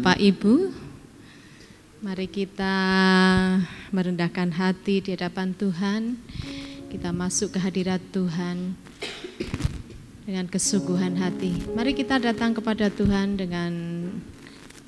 Bapak Ibu, mari kita merendahkan hati di hadapan Tuhan. Kita masuk ke hadirat Tuhan dengan kesungguhan hati. Mari kita datang kepada Tuhan dengan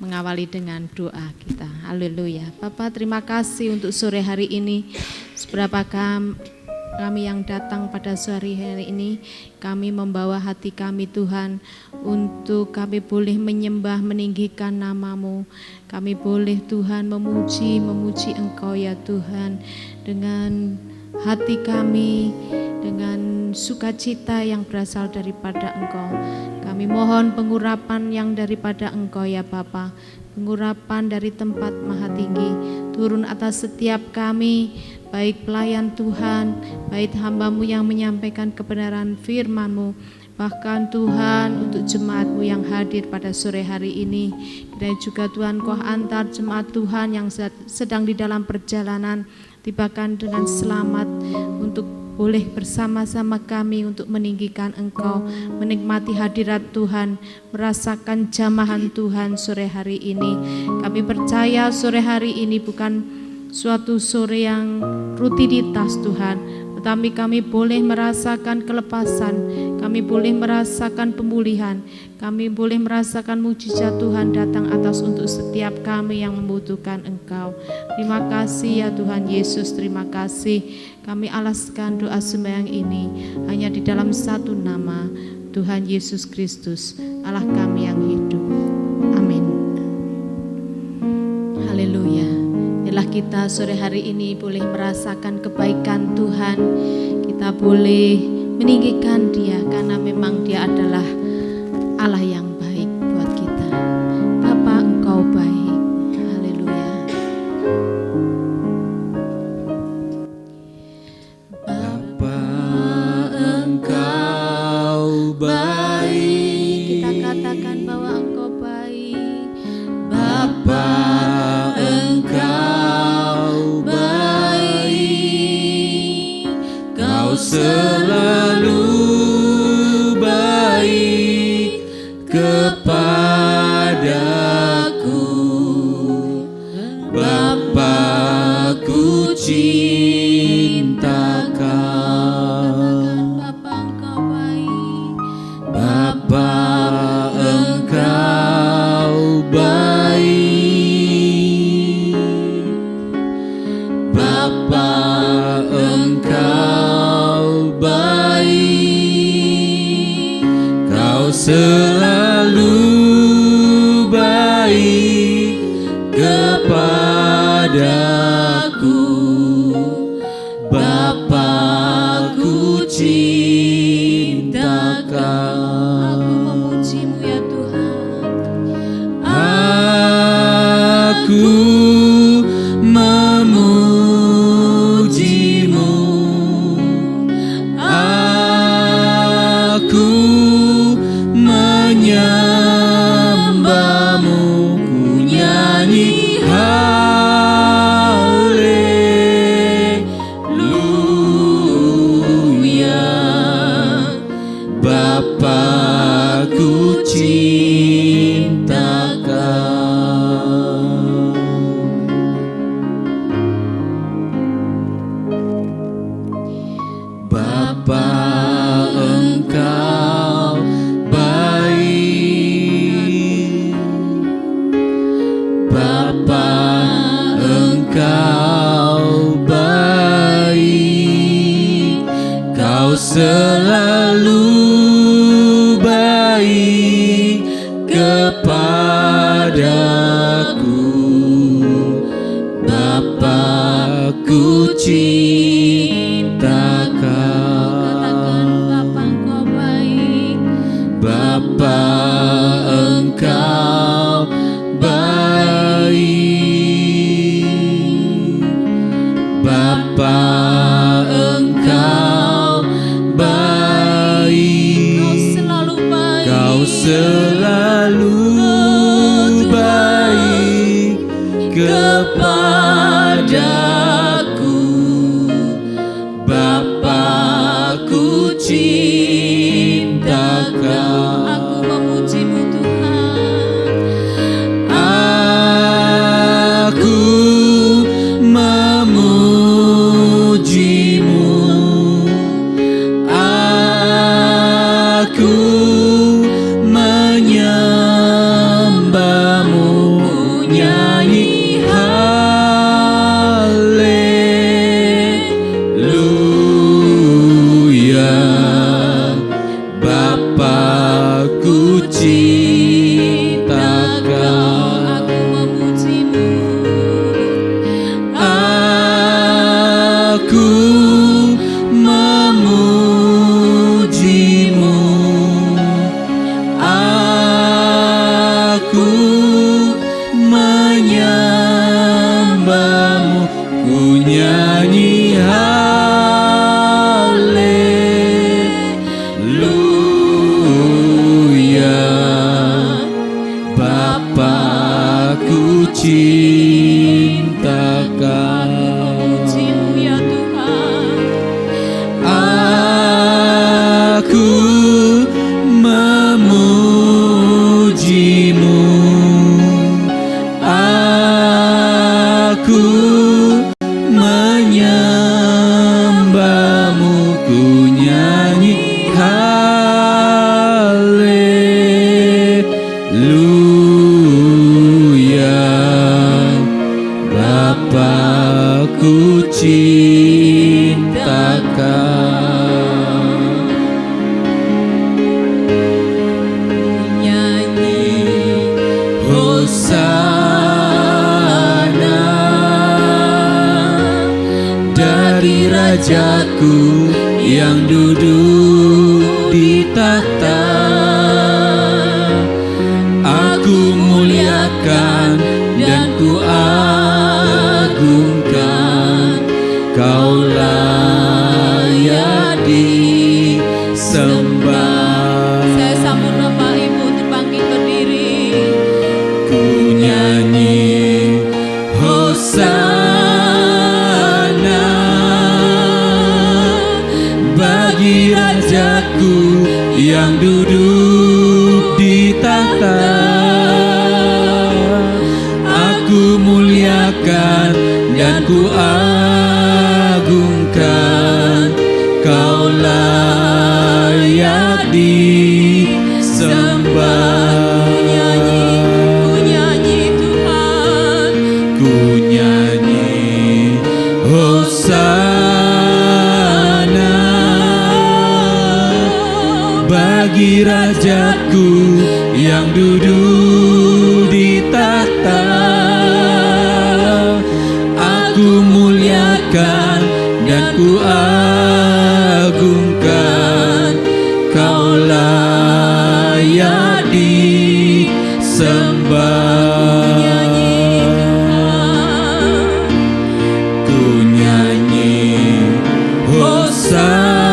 mengawali dengan doa kita. Haleluya. Bapa, terima kasih untuk sore hari ini. Seberapa kami yang datang pada sore hari ini, kami membawa hati kami Tuhan, untuk kami boleh menyembah, meninggikan nama-Mu. Kami boleh Tuhan memuji Engkau ya Tuhan, dengan hati kami, dengan sukacita yang berasal daripada Engkau. Kami mohon pengurapan yang daripada Engkau ya Bapa, pengurapan dari tempat maha tinggi, turun atas setiap kami, baik pelayan Tuhan, baik hamba-Mu yang menyampaikan kebenaran firman-Mu, bahkan Tuhan untuk jemaat-Mu yang hadir pada sore hari ini. Dan juga Tuhan, Kau antar jemaat Tuhan yang sedang di dalam perjalanan, tibakan dengan selamat untuk boleh bersama-sama kami untuk meninggikan Engkau, menikmati hadirat Tuhan, merasakan jamahan Tuhan sore hari ini. Kami percaya sore hari ini bukan suatu sore yang rutinitas Tuhan, tetapi kami boleh merasakan kelepasan, kami boleh merasakan pemulihan, kami boleh merasakan mujizat Tuhan datang atas untuk setiap kami yang membutuhkan Engkau. Terima kasih ya Tuhan Yesus, terima kasih. Kami alaskan doa sembahyang ini hanya di dalam satu nama, Tuhan Yesus Kristus, Allah kami yang hidup. Amin. Haleluya. Biarlah kita sore hari ini boleh merasakan kebaikan Tuhan. Kita boleh meninggikan Dia, karena memang Dia adalah Allah yang baik buat kita. Bapa, Engkau baik. Haleluya. Bapa, Engkau baik. Kita katakan bahwa Engkau baik. Bapa, selalu baik kepadaku. Bapa, ku cinta Kau. Bapa, Engkau baik. Bapa, Engkau baik. Bapa, Engkau baik, Kau selalu baik kepadaku. Bapa, ku cinta Kau. Aku memuji-Mu ya Tuhan. Aku memuji-Mu. Aku menyembah-Mu, ku nyanyi haleluya. Bapa, ku cinta Kau. Bapa, Engkau baik. Bapa, Engkau baik, Kau selalu baik kepadaku. Bapa, ku cinta Kau. Bapa, Engkau baik. Bapa, Engkau baik. Kau selalu baik kepadaku. Bapa, ku cinta Kau. Aku memuji-Mu Tuhan. menyembahmu, ku nyanyi haleluya. Bapa-Ku cinta Kau, Puji-Mu ya Tuhan. aku memuji-Mu, aku menyembah-Mu, ku nyanyi haleluya. Bapa-Ku cinta Kau. Nyanyi Hosana dari Rajaku yang duduk di tahta. Aku muliakan dan ku agungkan, Kau layak disembah. Saya sambut Bapak Ibu untuk bangkit berdiri. Ku nyanyi Hosana bagi Rajaku yang duduk di tahta. Aku muliakan dan ku agungkan, Kau layak disembah. Ku nyanyi Tuhan. Ku nyanyi Hosana bagi Rajaku yang duduk di tahta. Aku muliakan dan ku agungkan, Kau layak disembah. Ku nyanyi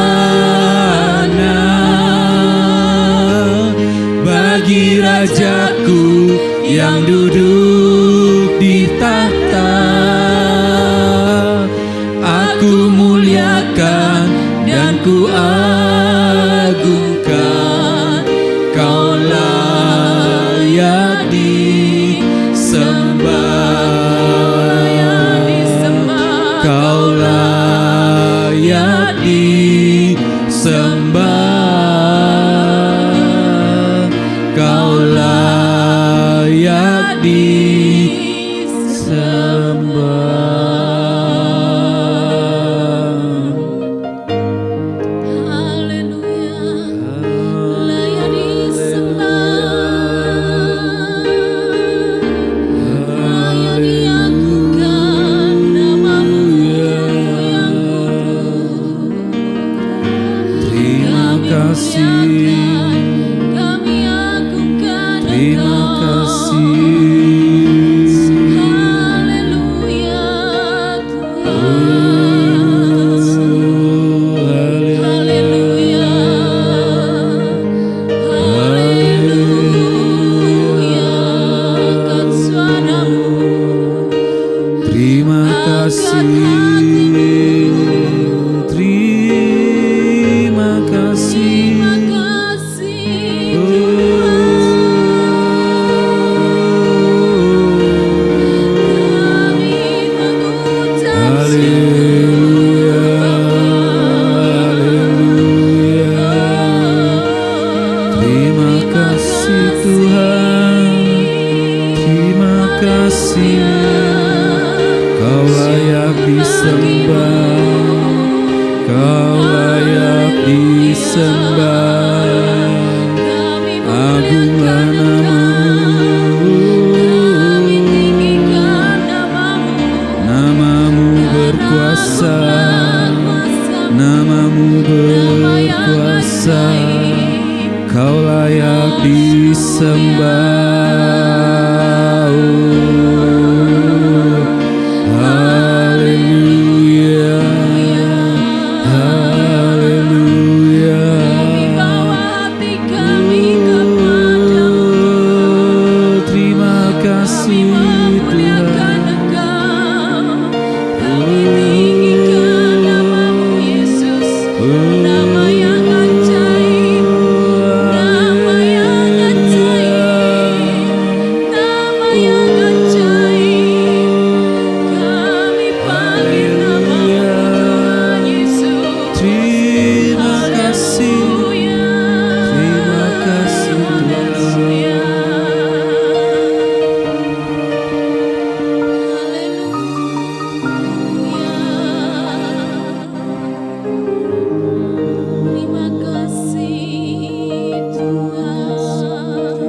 Hosana bagi Rajaku yang duduk di tahta. Aku muliakan dan ku agungkan, Kau layak disembah. Kau layak disembah. Kau layak disembah. Haleluya. Layak disembah. Layak diagungkan nama-Mu yang kudus. Terima kasih, Kami agungkan terima Engkau. kasih. Haleluya Tuhan. Haleluya. Haleluya. Angkat suara-Mu. Terima kasih, terima kasih. Terima kasih kami mengucap Haleluya, haleluya. Terima kasih Tuhan, terima kasih. Kau layak disembah, Kau layak disembah. Agunglah nama-Mu, kami tinggikan nama-Mu. nama-Mu berkuasa, nama-Mu berkuasa. Kau layak disembah. memuliakan Engkau, kami tinggikan nama-Mu Yesus, nama yang ajaib, nama yang ajaib, nama yang ajaib. Kami panggil nama-Mu Tuhan Yesus. Terima kasih, Haleluya. terima kasih Tuhan. Terima kasih Tuhan.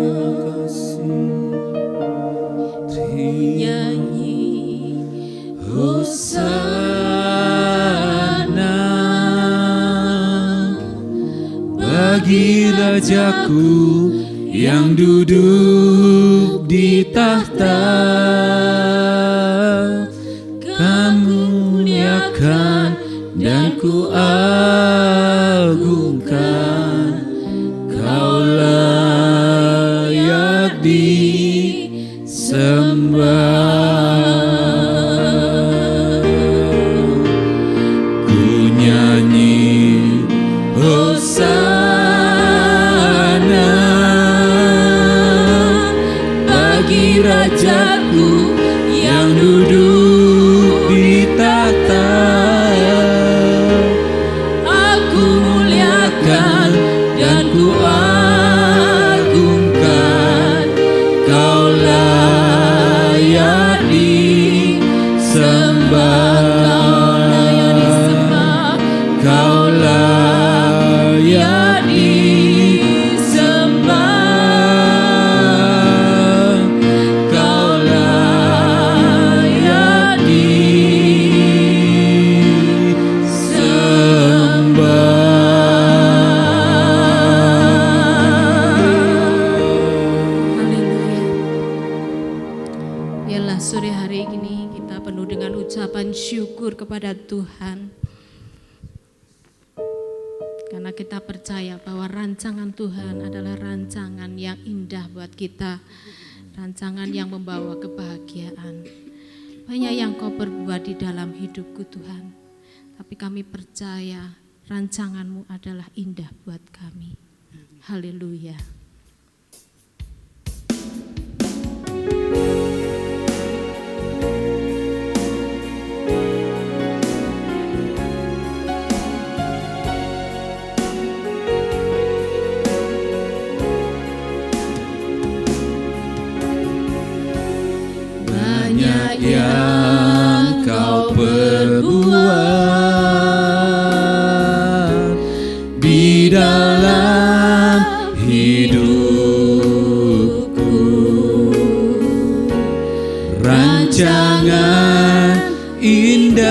Nyanyi Hosana bagi Rajaku yang duduk di tahta. Kamu muliakan dan ku agungkan. Kau layak disembah. Ku nyanyi Hosana bagi Rajaku yang duduk di tahta. Aku muliakan dan ku agungkan. Kau layak disembah. Kau layak disembah. Kau layak disembah. Haleluya. Biarlah sore hari ini kita penuh dengan ucapan syukur kepada Tuhan. Karena kita percaya bahwa rancangan Tuhan adalah rancangan yang indah buat kita. Rancangan yang membawa kebahagiaan. Banyak yang Kau perbuat di dalam hidupku Tuhan. Tapi kami percaya rancangan-Mu adalah indah buat kami. Haleluya. Banyak yang Kau perbuat di dalam hidupku. Rancangan indahmu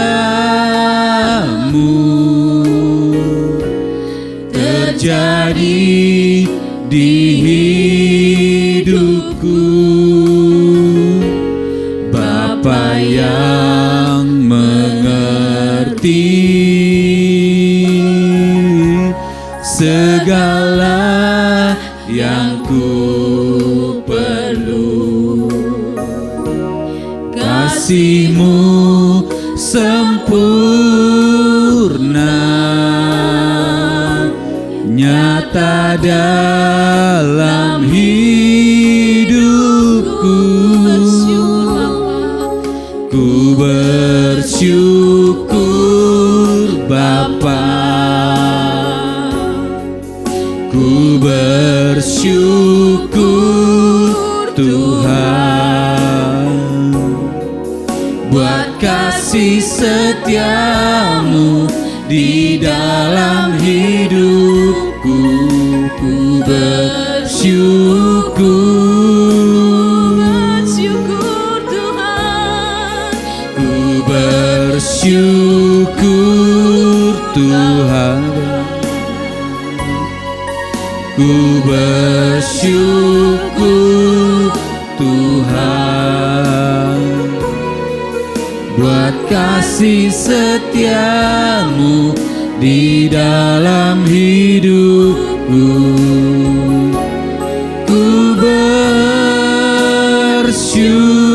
terjadi di hidupku. Bapa yang mengerti segala yang ku perlu. Kasih-Mu sempurna nyata dalam hidupku. Ku bersyukur Bapa, ku bersyukur Tuhan buat kasih setia-Mu di dalam hidupku. Ku bersyukur bersyukur Tuhan, ku bersyukur Tuhan buat kasih setia-Mu di dalam hidupku. Ku bersyukur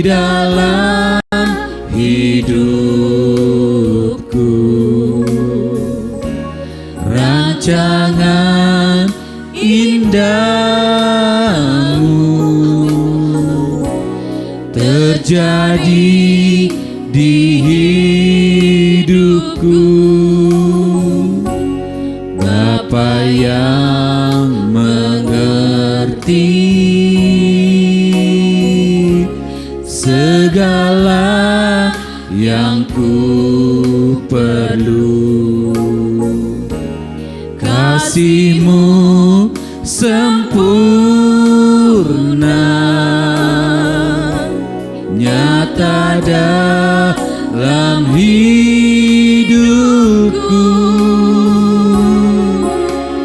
dalam hidupku. Rancangan indahmu terjadi di hidupku. Bapa yang mengerti segala yang ku perlu. Kasih-Mu sempurna, nyata dalam hidupku.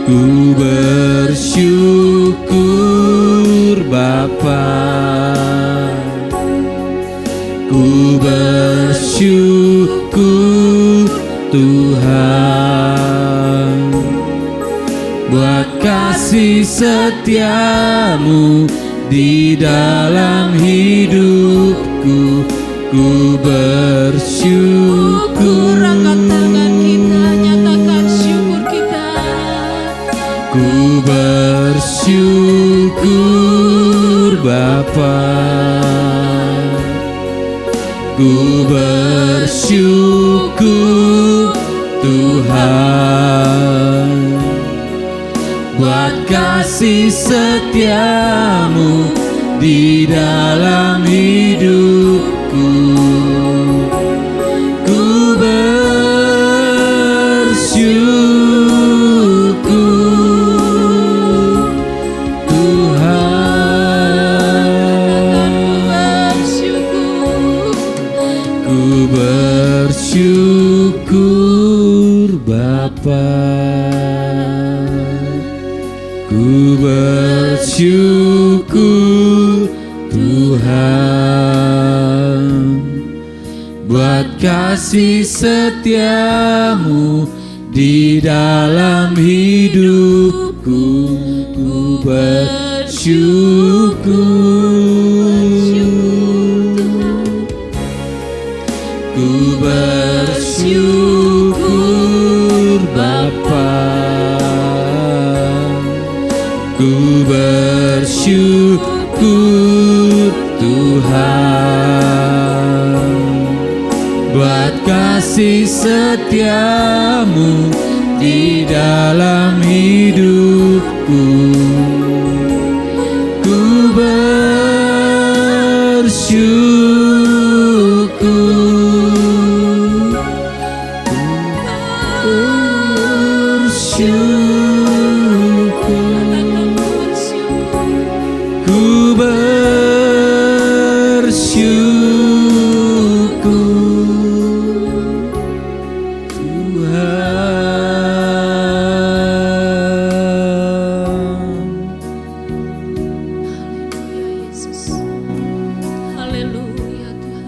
Ku bersyukur Bapa, ku bersyukur Tuhan, buat kasih setiamu di dalam hidupku. Ku bersyukur. Angkat tangan kita, nyatakan syukur kita. Ku bersyukur Bapa, ku bersyukur Tuhan, buat kasih setiamu di dalam hidupku. Ku bersyukur Tuhan, ku bersyukur Bapa, ku bersyukur Tuhan, buat kasih setiamu di dalam hidupku. Ku bersyukur, ku bersyukur Bapa, ku bersyukur Tuhan, buat kasih setiamu di dalam hidupku. Ku bersyukur, ku bersyukur Tuhan. Haleluya Tuhan.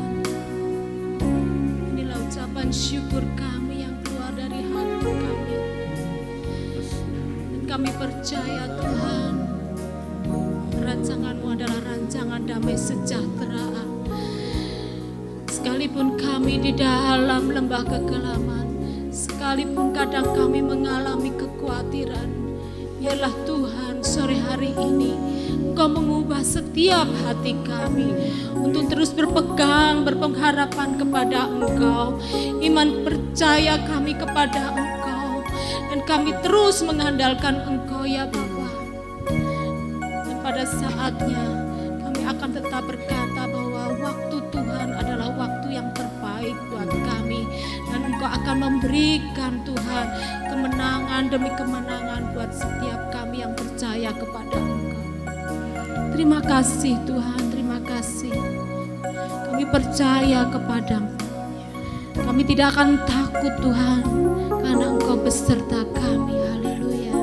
Inilah ucapan syukur kami yang keluar dari hati kami. Dan kami percaya Tuhan, rancangan-Mu adalah rancangan damai sejahtera. Sekalipun kami di dalam lembah kekelaman, sekalipun kadang kami mengalami kekhawatiran, biarlah Tuhan sore hari ini Engkau mengubah setiap hati kami untuk terus berpegang, berpengharapan kepada Engkau. Iman percaya kami kepada Engkau, dan kami terus mengandalkan Engkau ya Bapa. Dan pada saatnya kami akan tetap berkata bahwa waktu Tuhan adalah waktu yang terbaik buat kami, dan Engkau akan memberikan Tuhan kemenangan demi kemenangan buat setiap kami yang percaya kepada Engkau. Terima kasih Tuhan, terima kasih. Kami percaya kepada-Mu. Kami tidak akan takut Tuhan, karena Engkau beserta kami. Haleluya.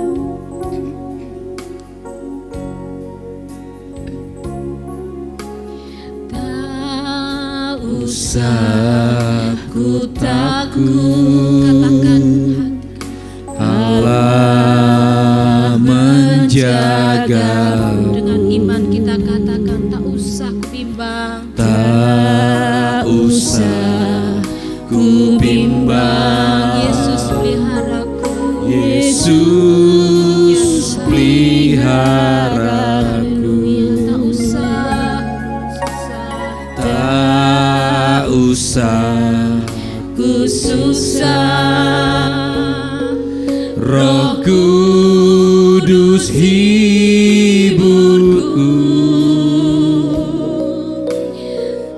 Tak usah ku takut, katakan Allah menjaga. dengan iman kita katakan tak usah ku bimbang. Tak peliharaku. Tak usah ku susah, Roh Kudus hiburku.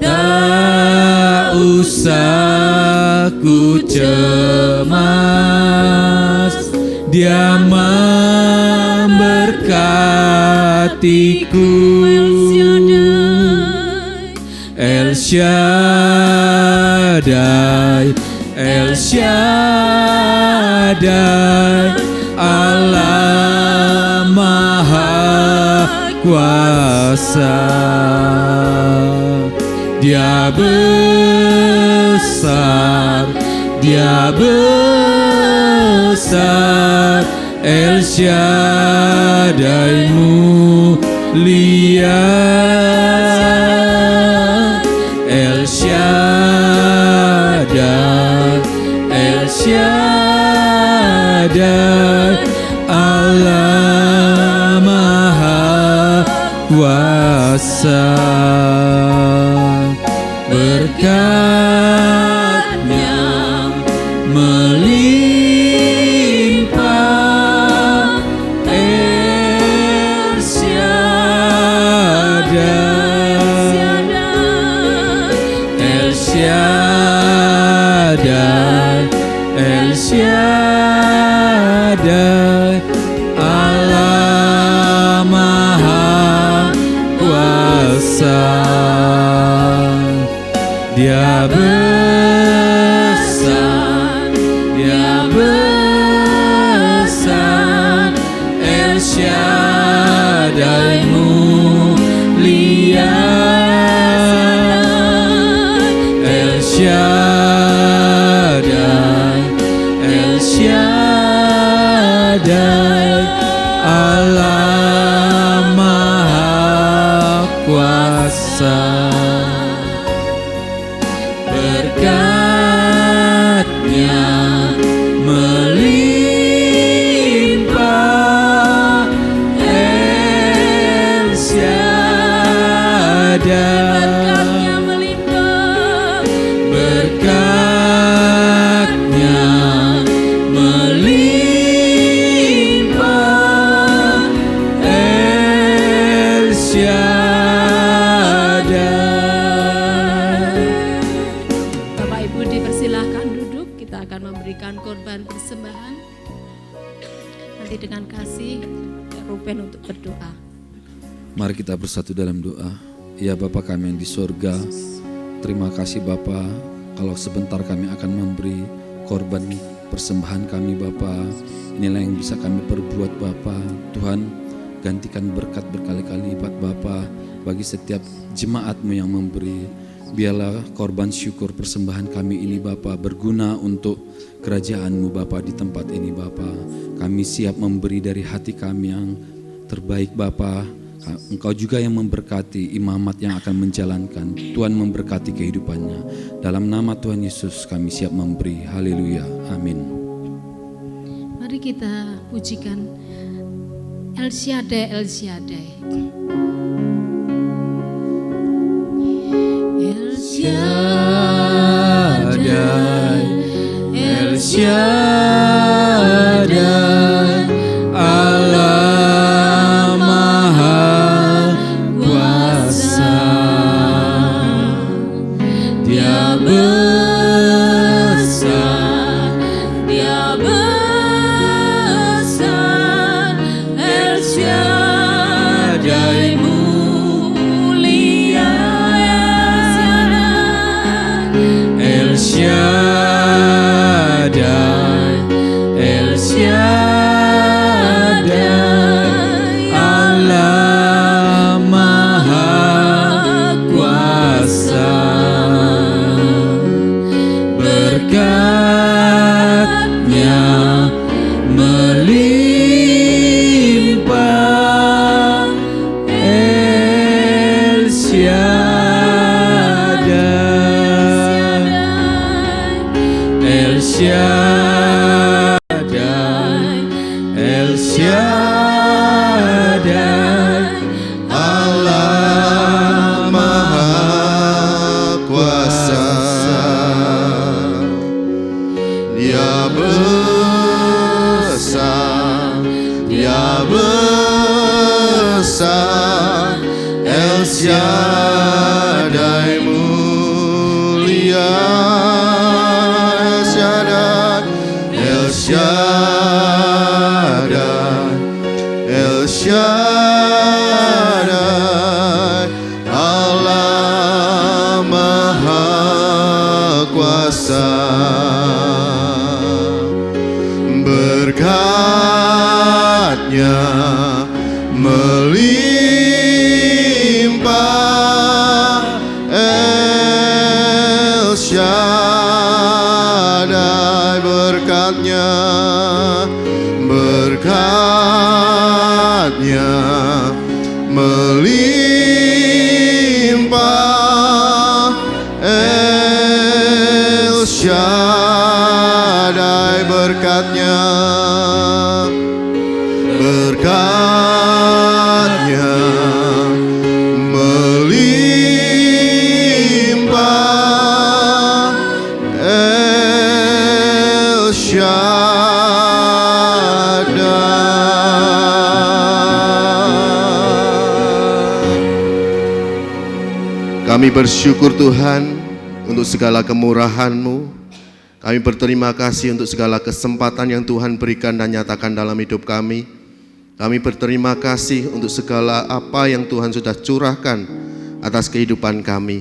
Tak usah ku cemas, Dia memberkatiku. El Shaddai, El Shaddai, Allah Maha Kuasa. Dia besar, Dia besar, El Shaddai mulia. El Shaddai, El Shaddai, Allah Maha Kuasa. Berkat-Nya melimpah, El Shaddai, El Shaddai, El Shaddai, Allah Maha Kuasa. Dia besar, Dia besar, El Shaddai mulia. El Shaddai, El Shaddai, Allah Maha Kuasa. Berkat-Nya melimpah, El Shaddai, berkat-Nya melimpah, El Shaddai. Bapak Ibu dipersilahkan duduk, kita akan memberikan korban persembahan. Nanti dengan kasih Ruben untuk berdoa. Mari kita bersatu dalam doa. Ya Bapa kami yang di sorga, terima kasih Bapa, kalau sebentar kami akan memberi korban persembahan kami Bapa. Inilah yang bisa kami perbuat Bapa. Tuhan, gantikan berkat berkali-kali lipat Bapa bagi setiap jemaat-Mu yang memberi. Biarlah korban syukur persembahan kami ini Bapa berguna untuk kerajaan-Mu Bapa di tempat ini Bapa. Kami siap memberi dari hati kami yang terbaik Bapa. Engkau juga yang memberkati imamat yang akan menjalankan. Tuhan memberkati kehidupannya. Dalam nama Tuhan Yesus kami siap memberi. Haleluya. Amin. Mari kita pujikan El Shaddai, El Shaddai. El Shaddai, El Shaddai, Allah Maha Kuasa. Dia besar, Dia besar, El Shaddai. kuasa, El Shaddai mulia, El Shaddai, El Shaddai, El Shaddai, Allah Maha Kuasa. Berkatnya melimpah, El Shaddai, berkatnya, berkatnya melimpah, El Shaddai, berkatnya, berkatnya melimpah, El Shaddai. Kami bersyukur Tuhan untuk segala kemurahan-Mu. Kami berterima kasih untuk segala kesempatan yang Tuhan berikan dan nyatakan dalam hidup kami. Kami berterima kasih untuk segala apa yang Tuhan sudah curahkan atas kehidupan kami.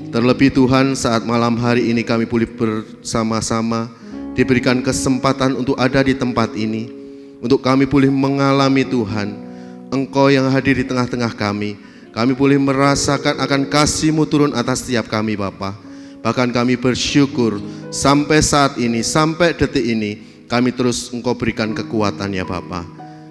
Terlebih Tuhan, saat malam hari ini kami boleh bersama-sama diberikan kesempatan untuk ada di tempat ini, untuk kami boleh mengalami Tuhan, Engkau yang hadir di tengah-tengah kami. Kami boleh merasakan akan kasih-Mu turun atas setiap kami Bapa. Bahkan kami bersyukur sampai saat ini, sampai detik ini, kami terus Engkau berikan kekuatan ya Bapa.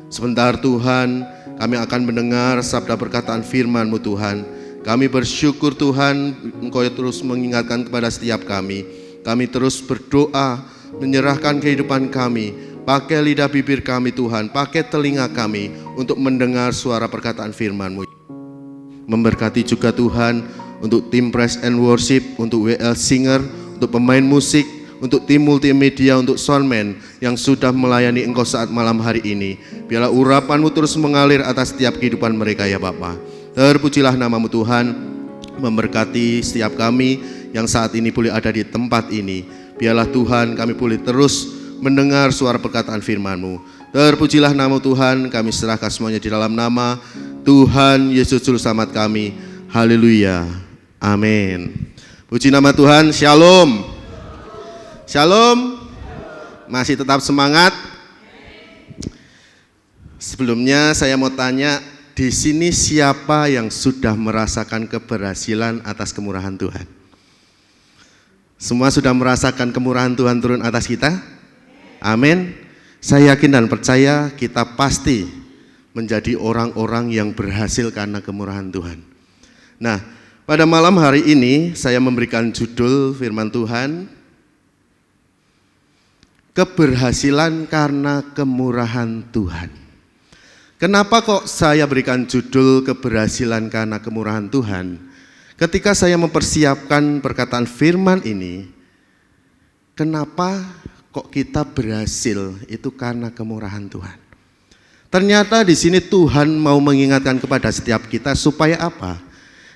Sebentar Tuhan, kami akan mendengar sabda perkataan firman-Mu Tuhan. Kami bersyukur Tuhan, Engkau terus mengingatkan kepada setiap kami. Kami terus berdoa, menyerahkan kehidupan kami. Pakai lidah bibir kami Tuhan, pakai telinga kami untuk mendengar suara perkataan firman-Mu. Memberkati juga Tuhan untuk tim Praise and Worship, untuk WL Singer, untuk pemain musik, untuk tim multimedia, untuk soundman yang sudah melayani Engkau saat malam hari ini. Biarlah urapan-Mu terus mengalir atas setiap kehidupan mereka ya Bapa. Terpujilah nama-Mu Tuhan, memberkati setiap kami yang saat ini boleh ada di tempat ini. Biarlah Tuhan kami boleh terus mendengar suara perkataan firman-Mu. Terpujilah nama Tuhan, kami serahkan semuanya di dalam nama Tuhan Yesus Juru Selamat kami. Haleluya. Amin. Puji nama Tuhan. Shalom. Shalom. Masih tetap semangat? Sebelumnya saya mau tanya, di sini siapa yang sudah merasakan keberhasilan atas kemurahan Tuhan? Semua sudah merasakan kemurahan Tuhan turun atas kita? Amin. Saya yakin dan percaya kita pasti menjadi orang-orang yang berhasil karena kemurahan Tuhan. Nah, pada malam hari ini saya memberikan judul firman Tuhan, keberhasilan karena kemurahan Tuhan. Kenapa kok saya berikan judul keberhasilan karena kemurahan Tuhan? Ketika saya mempersiapkan perkataan firman ini, kenapa kok kita berhasil itu karena kemurahan Tuhan? Ternyata di sini Tuhan mau mengingatkan kepada setiap kita supaya apa?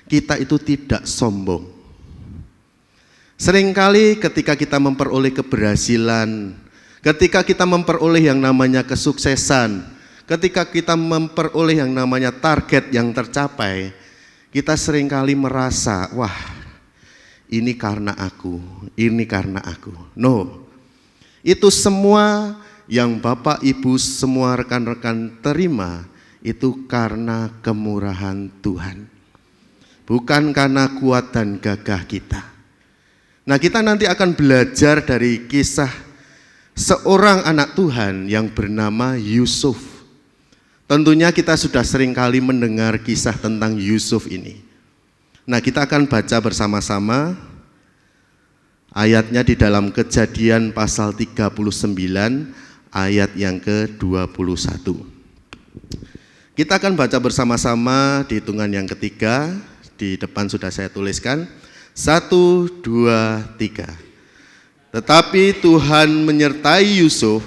Kita itu tidak sombong. Seringkali ketika kita memperoleh keberhasilan, ketika kita memperoleh yang namanya kesuksesan, ketika kita memperoleh yang namanya target yang tercapai, kita seringkali merasa, wah ini karena aku, ini karena aku. No, itu semua yang Bapak Ibu semua rekan-rekan terima itu karena kemurahan Tuhan. Bukan karena kuat dan gagah kita. Nah, kita nanti akan belajar dari kisah seorang anak Tuhan yang bernama Yusuf. Tentunya kita sudah sering kali mendengar kisah tentang Yusuf ini. Nah, kita akan baca bersama-sama ayatnya di dalam Kejadian pasal 39 ayat yang ke-21. Kita akan baca bersama-sama di hitungan yang ketiga. Di depan sudah saya tuliskan 1, 2, 3. Tetapi Tuhan menyertai Yusuf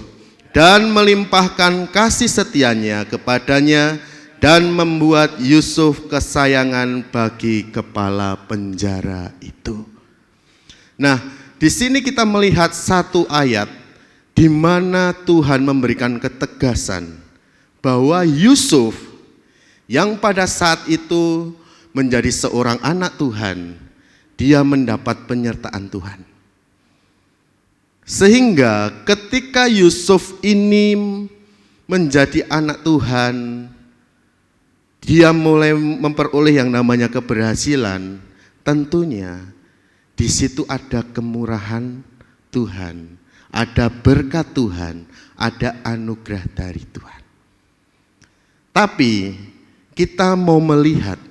dan melimpahkan kasih setianya kepadanya dan membuat Yusuf kesayangan bagi kepala penjara itu. Nah, di sini kita melihat satu ayat di mana Tuhan memberikan ketegasan bahwa Yusuf yang pada saat itu menjadi seorang anak Tuhan, dia mendapat penyertaan Tuhan. Sehingga ketika Yusuf ini menjadi anak Tuhan, dia mulai memperoleh yang namanya keberhasilan. Tentunya di situ ada kemurahan Tuhan, ada berkat Tuhan, ada anugerah dari Tuhan. Tapi kita mau melihat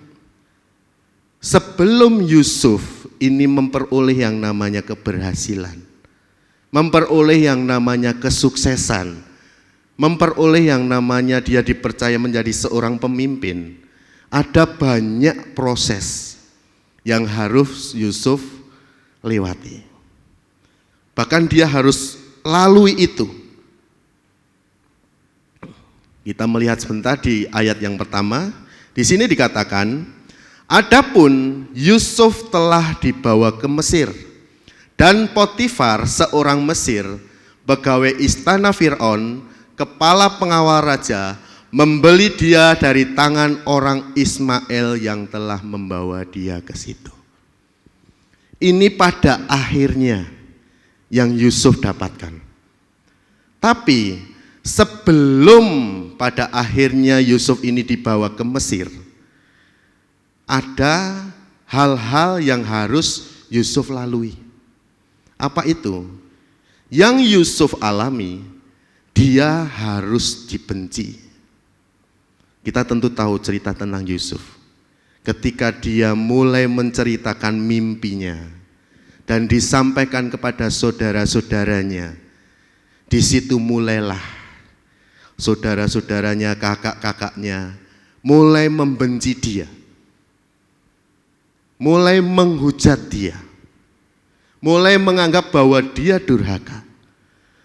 sebelum Yusuf ini memperoleh yang namanya keberhasilan, memperoleh yang namanya kesuksesan, memperoleh yang namanya dia dipercaya menjadi seorang pemimpin, ada banyak proses yang harus Yusuf lewati. Bahkan dia harus lalui itu. Kita melihat sebentar di ayat yang pertama. Di sini dikatakan, adapun Yusuf telah dibawa ke Mesir, dan Potifar seorang Mesir, pegawai istana Fir'aun, kepala pengawal raja, membeli dia dari tangan orang Ismail yang telah membawa dia ke situ. Ini pada akhirnya yang Yusuf dapatkan. Tapi sebelum pada akhirnya Yusuf ini dibawa ke Mesir, ada hal-hal yang harus Yusuf lalui. Apa itu? Yang Yusuf alami, dia harus dibenci. Kita tentu tahu cerita tentang Yusuf. Ketika dia mulai menceritakan mimpinya dan disampaikan kepada saudara-saudaranya, di situ mulailah saudara-saudaranya, kakak-kakaknya mulai membenci dia, mulai menghujat dia, mulai menganggap bahwa dia durhaka.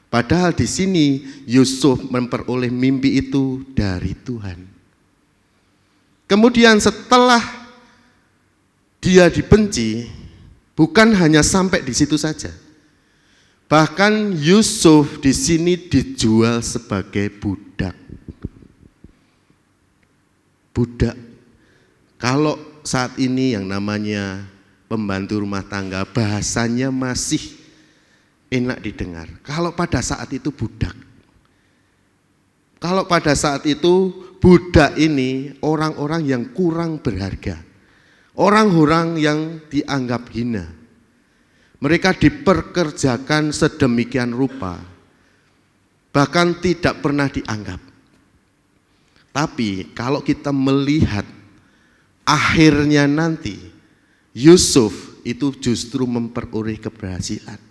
Padahal di sini Yusuf memperoleh mimpi itu dari Tuhan. Kemudian setelah dia dibenci, bukan hanya sampai di situ saja. Bahkan Yusuf di sini dijual sebagai budak. Budak. Kalau saat ini yang namanya pembantu rumah tangga, bahasanya masih enak didengar. Kalau pada saat itu budak. Kalau pada saat itu budak ini orang-orang yang kurang berharga. Orang-orang yang dianggap hina. Mereka diperkerjakan sedemikian rupa, bahkan tidak pernah dianggap. Tapi kalau kita melihat akhirnya nanti, Yusuf itu justru memperoleh keberhasilan.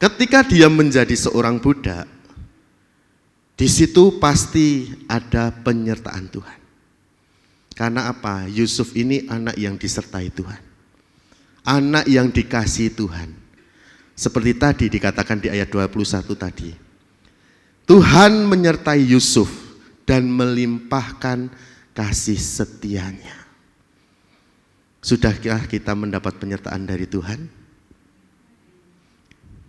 Ketika dia menjadi seorang budak, di situ pasti ada penyertaan Tuhan. Karena apa? Yusuf ini anak yang disertai Tuhan. Anak yang dikasihi Tuhan. Seperti tadi dikatakan di ayat 21 tadi. Tuhan menyertai Yusuf dan melimpahkan kasih setianya. Sudahkah kita mendapat penyertaan dari Tuhan?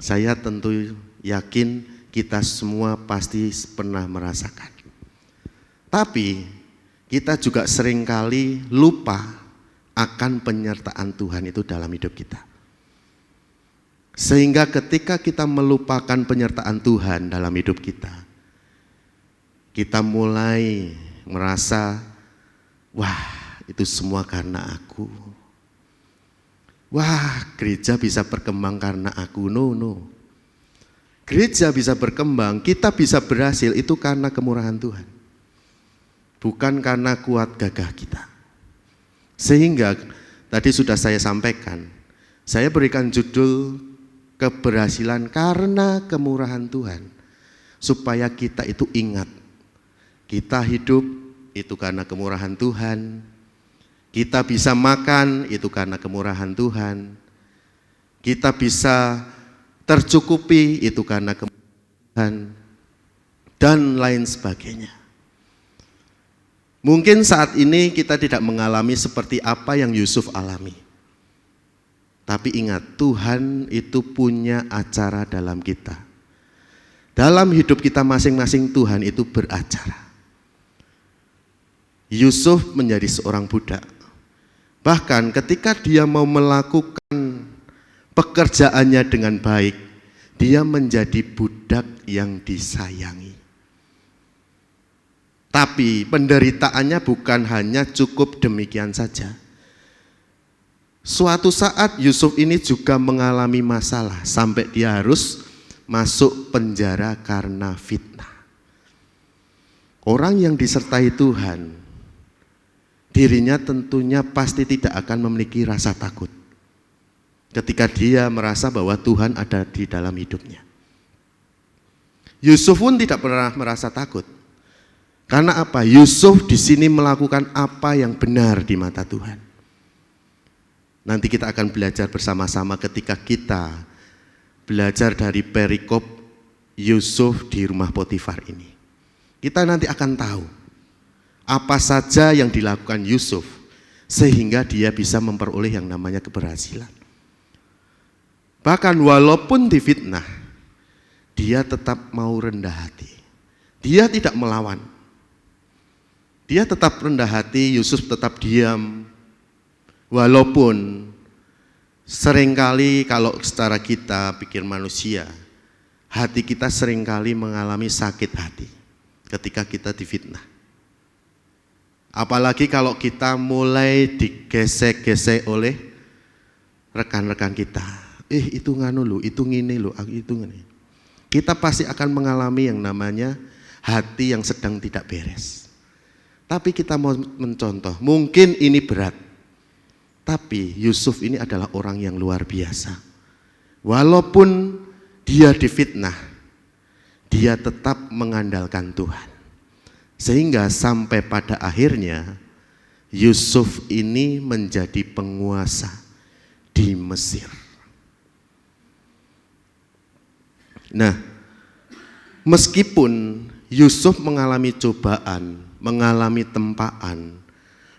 Saya tentu yakin kita semua pasti pernah merasakan. Tapi kita juga seringkali lupa akan penyertaan Tuhan itu dalam hidup kita. Sehingga ketika kita melupakan penyertaan Tuhan dalam hidup kita, kita mulai merasa, wah itu semua karena aku. Wah gereja bisa berkembang karena aku. No. Gereja bisa berkembang, kita bisa berhasil itu karena kemurahan Tuhan. Bukan karena kuat gagah kita. Sehingga tadi sudah saya sampaikan, saya berikan judul keberhasilan karena kemurahan Tuhan. Supaya kita itu ingat, kita hidup itu karena kemurahan Tuhan. Kita bisa makan itu karena kemurahan Tuhan. Kita bisa tercukupi itu karena kemurahan Tuhan. Dan lain sebagainya. Mungkin saat ini kita tidak mengalami seperti apa yang Yusuf alami. Tapi ingat, Tuhan itu punya acara dalam kita. Dalam hidup kita masing-masing Tuhan itu beracara. Yusuf menjadi seorang budak. Bahkan ketika dia mau melakukan pekerjaannya dengan baik, dia menjadi budak yang disayangi. Tapi penderitaannya bukan hanya cukup demikian saja. Suatu saat Yusuf ini juga mengalami masalah sampai dia harus masuk penjara karena fitnah. Orang yang disertai Tuhan, dirinya tentunya pasti tidak akan memiliki rasa takut ketika dia merasa bahwa Tuhan ada di dalam hidupnya. Yusuf pun tidak pernah merasa takut. Karena apa? Yusuf di sini melakukan apa yang benar di mata Tuhan. Nanti kita akan belajar bersama-sama ketika kita belajar dari perikop Yusuf di rumah Potifar ini. Kita nanti akan tahu apa saja yang dilakukan Yusuf sehingga dia bisa memperoleh yang namanya keberhasilan. Bahkan walaupun difitnah, dia tetap mau rendah hati. Dia tidak melawan. Dia tetap rendah hati, Yusuf tetap diam. Walaupun seringkali kalau secara kita pikir manusia, hati kita seringkali mengalami sakit hati ketika kita difitnah. Apalagi kalau kita mulai digesek-gesek oleh rekan-rekan kita. Itu nganu lu, itu ngini lu, itu ngini. Kita pasti akan mengalami yang namanya hati yang sedang tidak beres. Tapi kita mau mencontoh, mungkin ini berat. Tapi Yusuf ini adalah orang yang luar biasa. Walaupun dia difitnah, dia tetap mengandalkan Tuhan. Sehingga sampai pada akhirnya Yusuf ini menjadi penguasa di Mesir. Nah, meskipun Yusuf mengalami cobaan, mengalami tempaan,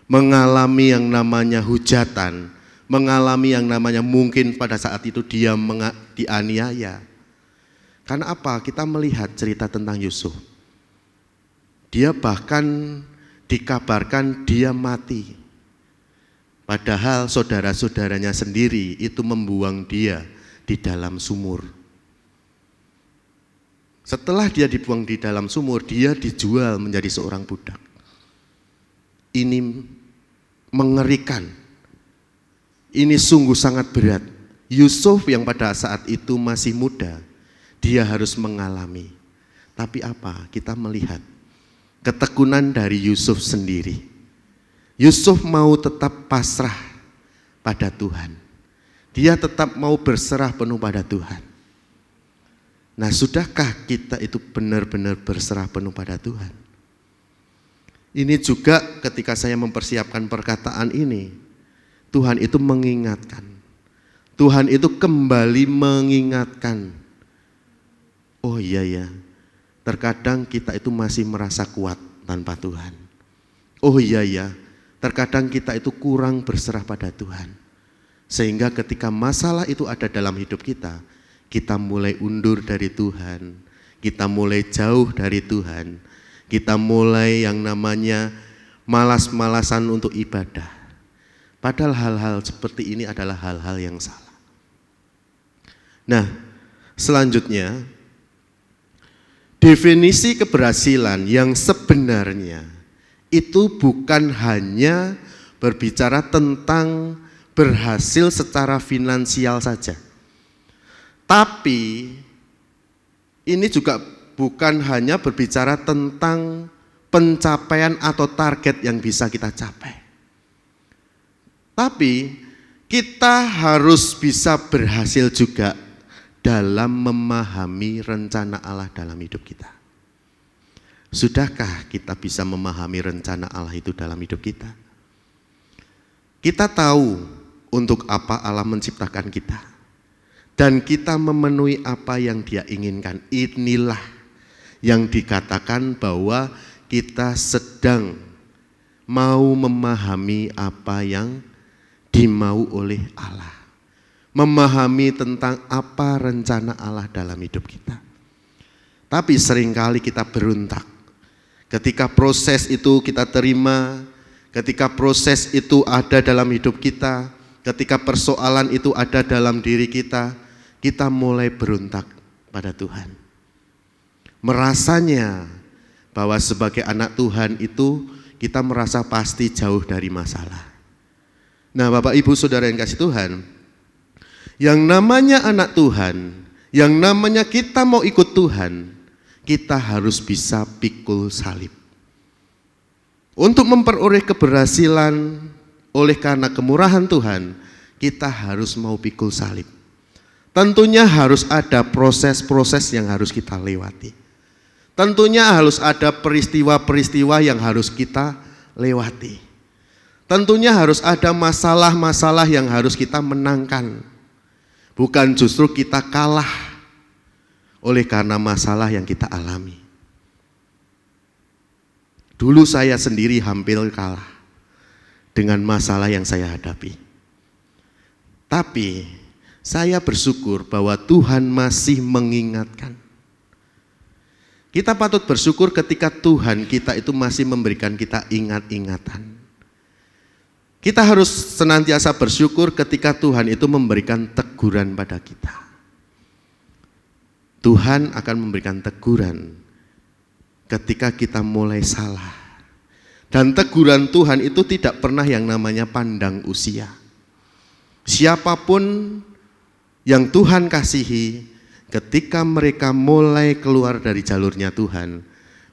mengalami yang namanya hujatan, mengalami yang namanya mungkin pada saat itu dia dianiaya. Karena apa? Kita melihat cerita tentang Yusuf. Dia bahkan dikabarkan dia mati. Padahal saudara-saudaranya sendiri itu membuang dia di dalam sumur. Setelah dia dibuang di dalam sumur, dia dijual menjadi seorang budak. Ini mengerikan. Ini sungguh sangat berat. Yusuf yang pada saat itu masih muda, dia harus mengalami. Tapi apa? Kita melihat ketekunan dari Yusuf sendiri. Yusuf mau tetap pasrah pada Tuhan. Dia tetap mau berserah penuh pada Tuhan. Nah, sudahkah kita itu benar-benar berserah penuh pada Tuhan? Ini juga ketika saya mempersiapkan perkataan ini, Tuhan itu mengingatkan. Tuhan itu kembali mengingatkan. Oh iya ya, terkadang kita itu masih merasa kuat tanpa Tuhan. Oh iya ya, terkadang kita itu kurang berserah pada Tuhan. Sehingga ketika masalah itu ada dalam hidup kita mulai undur dari Tuhan, kita mulai jauh dari Tuhan, kita mulai yang namanya malas-malasan untuk ibadah. Padahal hal-hal seperti ini adalah hal-hal yang salah. Nah, selanjutnya, definisi keberhasilan yang sebenarnya itu bukan hanya berbicara tentang berhasil secara finansial saja. Tapi ini juga bukan hanya berbicara tentang pencapaian atau target yang bisa kita capai. Tapi kita harus bisa berhasil juga dalam memahami rencana Allah dalam hidup kita. Sudahkah kita bisa memahami rencana Allah itu dalam hidup kita? Kita tahu untuk apa Allah menciptakan kita. Dan kita memenuhi apa yang Dia inginkan. Inilah yang dikatakan bahwa kita sedang mau memahami apa yang dimau oleh Allah. Memahami tentang apa rencana Allah dalam hidup kita. Tapi seringkali kita berontak. Ketika proses itu kita terima, ketika proses itu ada dalam hidup kita, ketika persoalan itu ada dalam diri kita mulai berontak pada Tuhan. Merasanya bahwa sebagai anak Tuhan itu kita merasa pasti jauh dari masalah. Nah, Bapak Ibu Saudara yang kasih Tuhan, yang namanya anak Tuhan, yang namanya kita mau ikut Tuhan, kita harus bisa pikul salib. Untuk memperoleh keberhasilan oleh karena kemurahan Tuhan, kita harus mau pikul salib. Tentunya harus ada proses-proses yang harus kita lewati. Tentunya harus ada peristiwa-peristiwa yang harus kita lewati. Tentunya harus ada masalah-masalah yang harus kita menangkan. Bukan justru kita kalah oleh karena masalah yang kita alami. Dulu saya sendiri hampir kalah dengan masalah yang saya hadapi. Tapi saya bersyukur bahwa Tuhan masih mengingatkan. Kita patut bersyukur ketika Tuhan kita itu masih memberikan kita ingat-ingatan. Kita harus senantiasa bersyukur ketika Tuhan itu memberikan teguran pada kita. Tuhan akan memberikan teguran ketika kita mulai salah. Dan teguran Tuhan itu tidak pernah yang namanya pandang usia. Siapapun yang Tuhan kasihi, ketika mereka mulai keluar dari jalurnya Tuhan,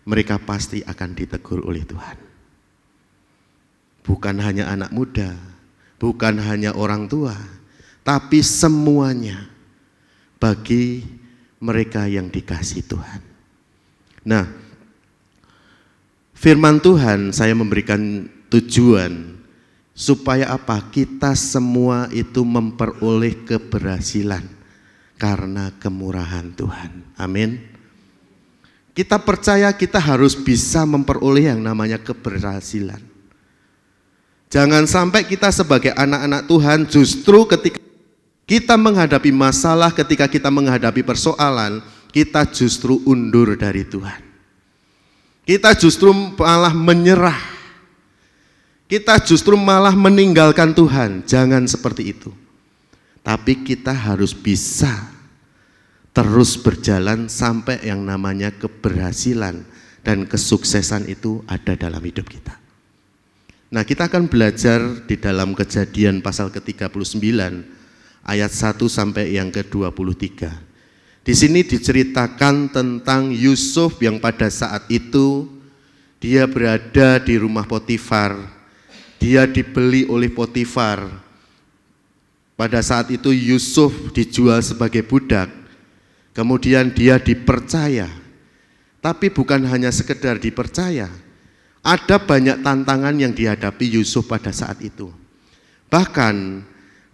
mereka pasti akan ditegur oleh Tuhan. Bukan hanya anak muda, bukan hanya orang tua, tapi semuanya bagi mereka yang dikasihi Tuhan. Nah, firman Tuhan saya memberikan tujuan supaya apa? Kita semua itu memperoleh keberhasilan karena kemurahan Tuhan. Amin. Kita percaya kita harus bisa memperoleh yang namanya keberhasilan. Jangan sampai kita sebagai anak-anak Tuhan justru ketika kita menghadapi masalah, ketika kita menghadapi persoalan, kita justru undur dari Tuhan. Kita justru malah menyerah. Kita justru malah meninggalkan Tuhan. Jangan seperti itu. Tapi kita harus bisa terus berjalan sampai yang namanya keberhasilan dan kesuksesan itu ada dalam hidup kita. Nah, kita akan belajar di dalam Kejadian pasal ke-39 ayat 1 sampai yang ke-23. Di sini diceritakan tentang Yusuf yang pada saat itu dia berada di rumah Potifar. Dia dibeli oleh Potifar. Pada saat itu Yusuf dijual sebagai budak. Kemudian dia dipercaya. Tapi bukan hanya sekedar dipercaya. Ada banyak tantangan yang dihadapi Yusuf pada saat itu. Bahkan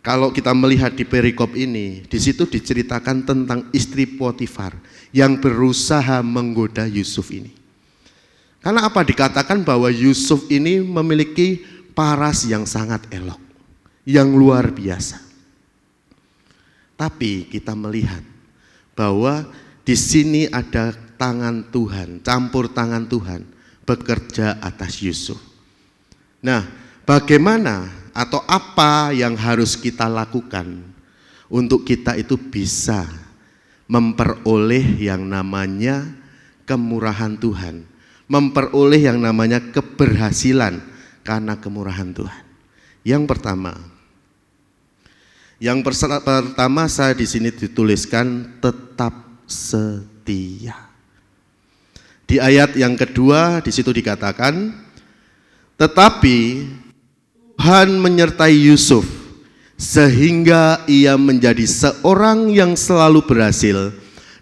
kalau kita melihat di perikop ini, di situ diceritakan tentang istri Potifar yang berusaha menggoda Yusuf ini. Karena apa? Dikatakan bahwa Yusuf ini memiliki paras yang sangat elok, yang luar biasa. Tapi kita melihat bahwa di sini ada tangan Tuhan, campur tangan Tuhan bekerja atas Yusuf. Nah, bagaimana atau apa yang harus kita lakukan untuk kita itu bisa memperoleh yang namanya kemurahan Tuhan, memperoleh yang namanya keberhasilan karena kemurahan Tuhan. Yang pertama saya di sini dituliskan tetap setia. Di ayat yang kedua di situ dikatakan, tetapi Tuhan menyertai Yusuf sehingga ia menjadi seorang yang selalu berhasil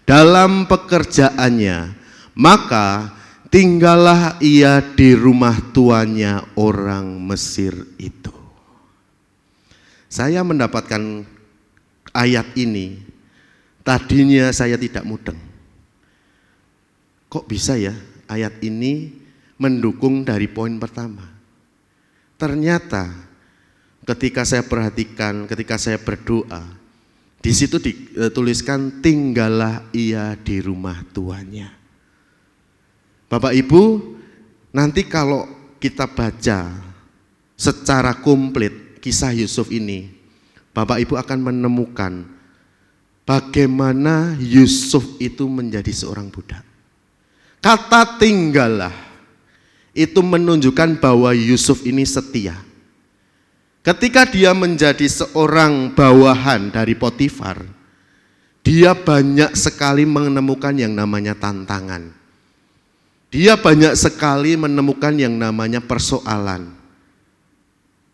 dalam pekerjaannya, maka tinggallah ia di rumah tuannya orang Mesir itu. Saya mendapatkan ayat ini, tadinya saya tidak mudeng. Kok bisa ya ayat ini mendukung dari poin pertama? ternyata ketika saya perhatikan, ketika saya berdoa, di situ dituliskan tinggallah ia di rumah tuannya. Bapak Ibu, nanti kalau kita baca secara komplit kisah Yusuf ini, Bapak Ibu akan menemukan bagaimana Yusuf itu menjadi seorang budak. Kata tinggallah itu menunjukkan bahwa Yusuf ini setia. Ketika dia menjadi seorang bawahan dari Potifar, dia banyak sekali menemukan yang namanya tantangan. Dia banyak sekali menemukan yang namanya persoalan.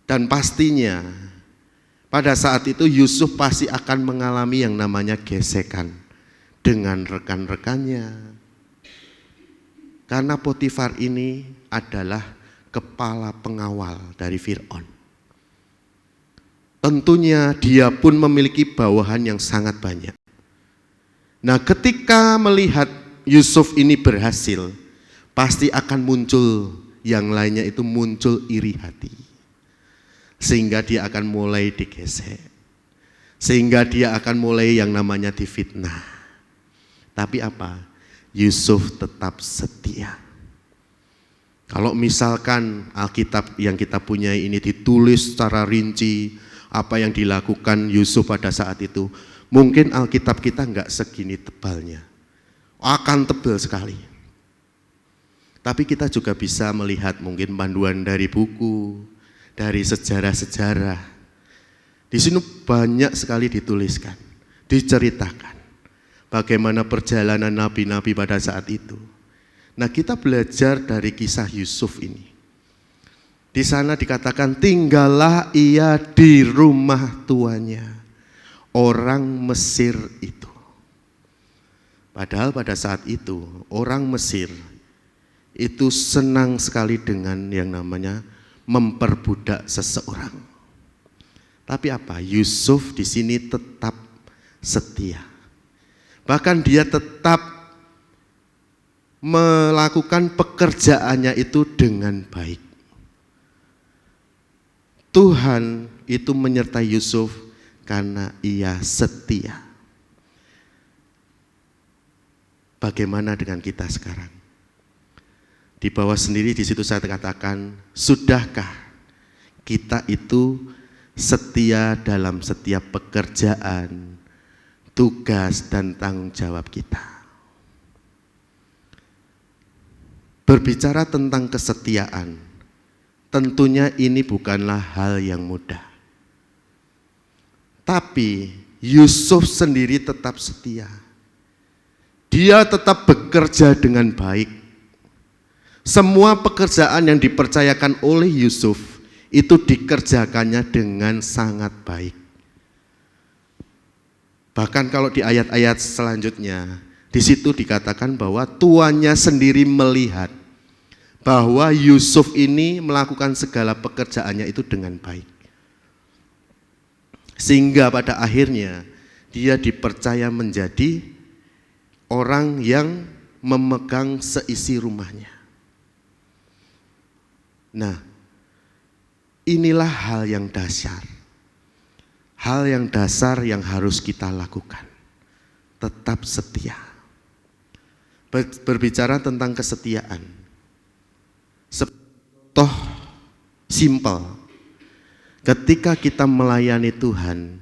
Dan pastinya pada saat itu Yusuf pasti akan mengalami yang namanya gesekan dengan rekan-rekannya. Karena Potifar ini adalah kepala pengawal dari Fir'aun. Tentunya dia pun memiliki bawahan yang sangat banyak. Nah, ketika melihat Yusuf ini berhasil, pasti akan muncul yang lainnya, itu muncul iri hati. Sehingga dia akan mulai digesek. Sehingga dia akan mulai yang namanya difitnah. Tapi apa? Yusuf tetap setia. Kalau misalkan Alkitab yang kita punya ini ditulis secara rinci, apa yang dilakukan Yusuf pada saat itu, mungkin Alkitab kita enggak segini tebalnya. Akan tebal sekali. Tapi kita juga bisa melihat mungkin panduan dari buku, dari sejarah-sejarah. Di sini banyak sekali dituliskan, diceritakan bagaimana perjalanan nabi-nabi pada saat itu. Nah, kita belajar dari kisah Yusuf ini. Di sana dikatakan tinggallah ia di rumah tuannya, orang Mesir itu. Padahal pada saat itu orang Mesir itu senang sekali dengan yang namanya memperbudak seseorang. Tapi apa? Yusuf di sini tetap setia. Bahkan dia tetap melakukan pekerjaannya itu dengan baik. Tuhan itu menyertai Yusuf karena ia setia. Bagaimana dengan kita sekarang? Di bawah sendiri di situ saya katakan, sudahkah kita itu setia dalam setiap pekerjaan, tugas dan tanggung jawab kita? Berbicara tentang kesetiaan, tentunya ini bukanlah hal yang mudah. Tapi Yusuf sendiri tetap setia. Dia tetap bekerja dengan baik. Semua pekerjaan yang dipercayakan oleh Yusuf itu dikerjakannya dengan sangat baik. Bahkan kalau di ayat-ayat selanjutnya, di situ dikatakan bahwa tuannya sendiri melihat bahwa Yusuf ini melakukan segala pekerjaannya itu dengan baik. Sehingga pada akhirnya dia dipercaya menjadi orang yang memegang seisi rumahnya. Nah, inilah hal yang dasar. Hal yang dasar yang harus kita lakukan. Tetap setia. Berbicara tentang kesetiaan, toh simpel. Ketika kita melayani Tuhan,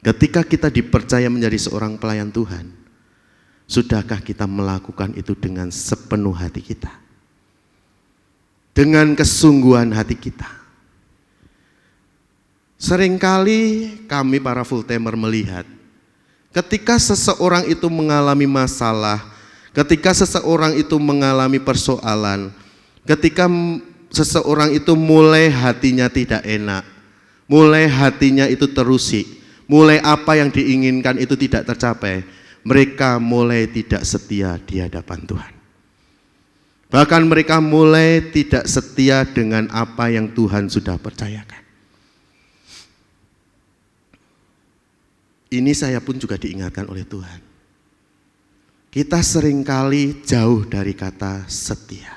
ketika kita dipercaya menjadi seorang pelayan Tuhan, sudahkah kita melakukan itu dengan sepenuh hati kita? Dengan kesungguhan hati kita? Seringkali kami para full-timer melihat, ketika seseorang itu mengalami masalah, ketika seseorang itu mengalami persoalan, ketika seseorang itu mulai hatinya tidak enak, mulai hatinya itu terusik, mulai apa yang diinginkan itu tidak tercapai, mereka mulai tidak setia di hadapan Tuhan. Bahkan mereka mulai tidak setia dengan apa yang Tuhan sudah percayakan. Ini saya pun juga diingatkan oleh Tuhan. Kita seringkali jauh dari kata setia.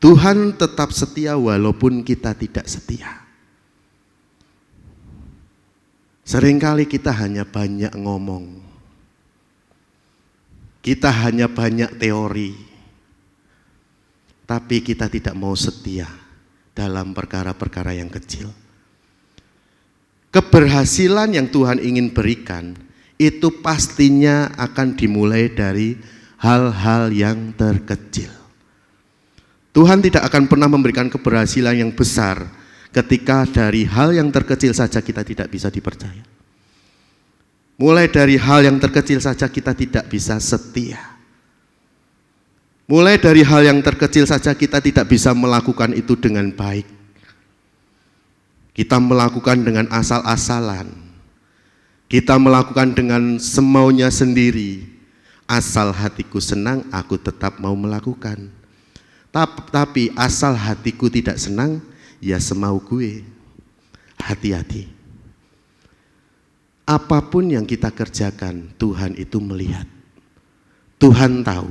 Tuhan tetap setia walaupun kita tidak setia. Seringkali kita hanya banyak ngomong. Kita hanya banyak teori. Tapi kita tidak mau setia dalam perkara-perkara yang kecil. Keberhasilan yang Tuhan ingin berikan itu pastinya akan dimulai dari hal-hal yang terkecil. Tuhan tidak akan pernah memberikan keberhasilan yang besar ketika dari hal yang terkecil saja kita tidak bisa dipercaya. Mulai dari hal yang terkecil saja kita tidak bisa setia. Mulai dari hal yang terkecil saja kita tidak bisa melakukan itu dengan baik. Kita melakukan dengan asal-asalan. Kita melakukan dengan semaunya sendiri. Asal hatiku senang, aku tetap mau melakukan. Tapi asal hatiku tidak senang, ya semau gue. Hati-hati. Apapun yang kita kerjakan, Tuhan itu melihat. Tuhan tahu.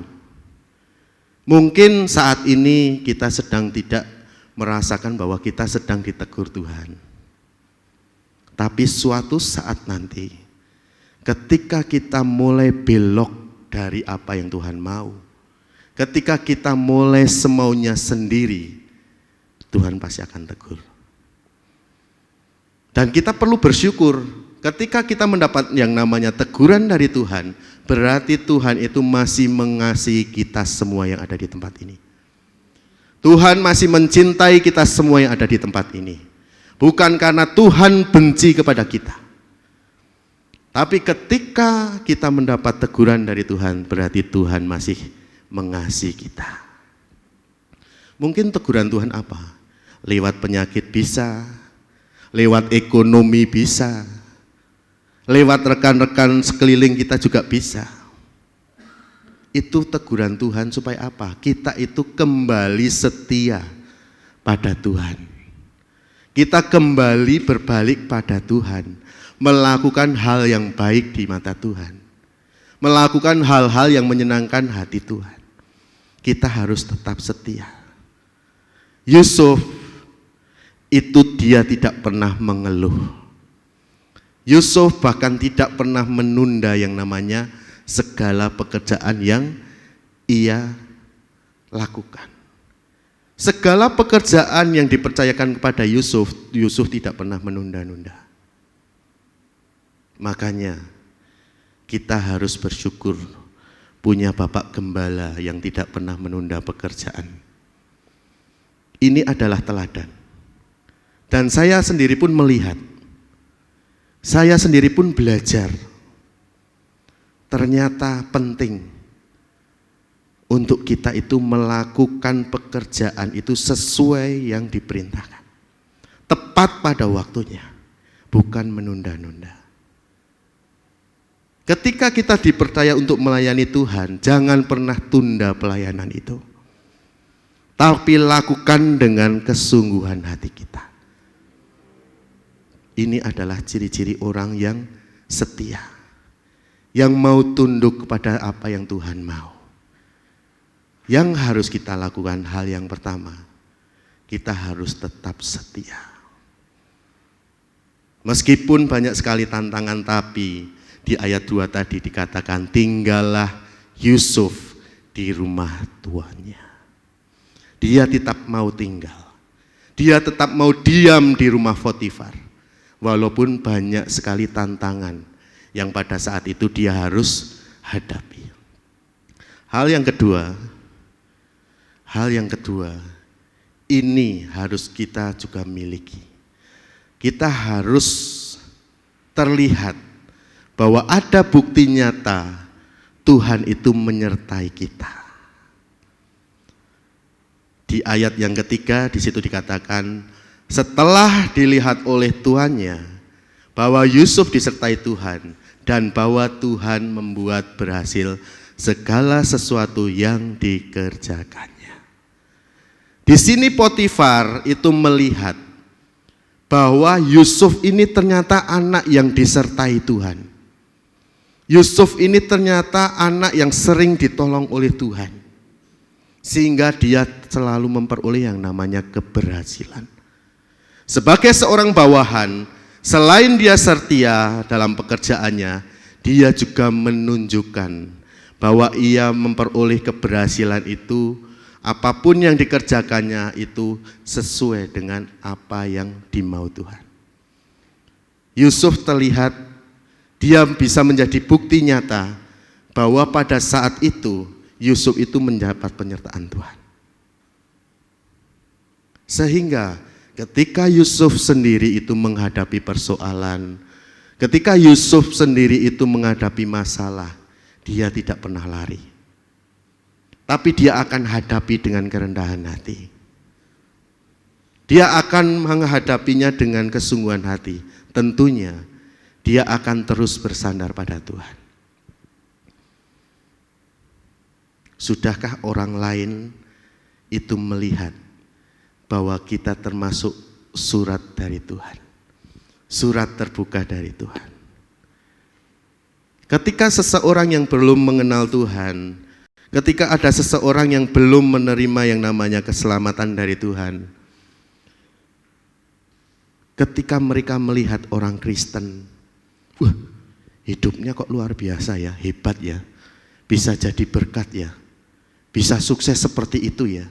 Mungkin saat ini kita sedang tidak merasakan bahwa kita sedang ditegur Tuhan. Tapi suatu saat nanti, ketika kita mulai belok dari apa yang Tuhan mau, ketika kita mulai semaunya sendiri, Tuhan pasti akan tegur. Dan kita perlu bersyukur ketika kita mendapat yang namanya teguran dari Tuhan, berarti Tuhan itu masih mengasihi kita semua yang ada di tempat ini. Tuhan masih mencintai kita semua yang ada di tempat ini. Bukan karena Tuhan benci kepada kita. Tapi ketika kita mendapat teguran dari Tuhan, berarti Tuhan masih mengasihi kita. Mungkin teguran Tuhan apa? Lewat penyakit bisa, lewat ekonomi bisa, lewat rekan-rekan sekeliling kita juga bisa. Itu teguran Tuhan supaya apa? Kita itu kembali setia pada Tuhan. Kita kembali berbalik pada Tuhan, melakukan hal yang baik di mata Tuhan, melakukan hal-hal yang menyenangkan hati Tuhan. Kita harus tetap setia. Yusuf itu dia tidak pernah mengeluh. Yusuf bahkan tidak pernah menunda yang namanya segala pekerjaan yang ia lakukan. Segala pekerjaan yang dipercayakan kepada Yusuf, Yusuf tidak pernah menunda-nunda. Makanya kita harus bersyukur punya Bapak Gembala yang tidak pernah menunda pekerjaan. Ini adalah teladan. Dan saya sendiri pun melihat, saya sendiri pun belajar. Ternyata penting untuk kita itu melakukan pekerjaan itu sesuai yang diperintahkan. Tepat pada waktunya, bukan menunda-nunda. Ketika kita dipercaya untuk melayani Tuhan, jangan pernah tunda pelayanan itu. Tapi lakukan dengan kesungguhan hati kita. Ini adalah ciri-ciri orang yang setia, yang mau tunduk kepada apa yang Tuhan mau. Yang harus kita lakukan hal yang pertama, kita harus tetap setia. Meskipun banyak sekali tantangan, tapi di ayat 2 tadi dikatakan tinggallah Yusuf di rumah tuannya. Dia tetap mau tinggal. Dia tetap mau diam di rumah Potifar. Walaupun banyak sekali tantangan yang pada saat itu dia harus hadapi. Hal yang kedua, ini harus kita juga miliki. Kita harus terlihat bahwa ada bukti nyata Tuhan itu menyertai kita. Di ayat yang ketiga di situ dikatakan, setelah dilihat oleh tuannya bahwa Yusuf disertai Tuhan dan bahwa Tuhan membuat berhasil segala sesuatu yang dikerjakannya. Di sini Potifar itu melihat bahwa Yusuf ini ternyata anak yang disertai Tuhan. Yusuf ini ternyata anak yang sering ditolong oleh Tuhan. sehingga dia selalu memperoleh yang namanya keberhasilan. Sebagai seorang bawahan, selain dia setia dalam pekerjaannya, dia juga menunjukkan bahwa ia memperoleh keberhasilan itu, apapun yang dikerjakannya itu sesuai dengan apa yang dimau Tuhan. Yusuf terlihat dia bisa menjadi bukti nyata bahwa pada saat itu Yusuf itu mendapat penyertaan Tuhan. Sehingga ketika Yusuf sendiri itu menghadapi persoalan, ketika Yusuf sendiri itu menghadapi masalah, dia tidak pernah lari. Tapi dia akan hadapi dengan kerendahan hati. Dia akan menghadapinya dengan kesungguhan hati. Tentunya dia akan terus bersandar pada Tuhan. Sudahkah orang lain itu melihat bahwa kita termasuk surat dari Tuhan, surat terbuka dari Tuhan? Ketika seseorang yang belum mengenal Tuhan, ketika ada seseorang yang belum menerima yang namanya keselamatan dari Tuhan, ketika mereka melihat orang Kristen, wah, hidupnya kok luar biasa ya, hebat ya, bisa jadi berkat ya, bisa sukses seperti itu ya.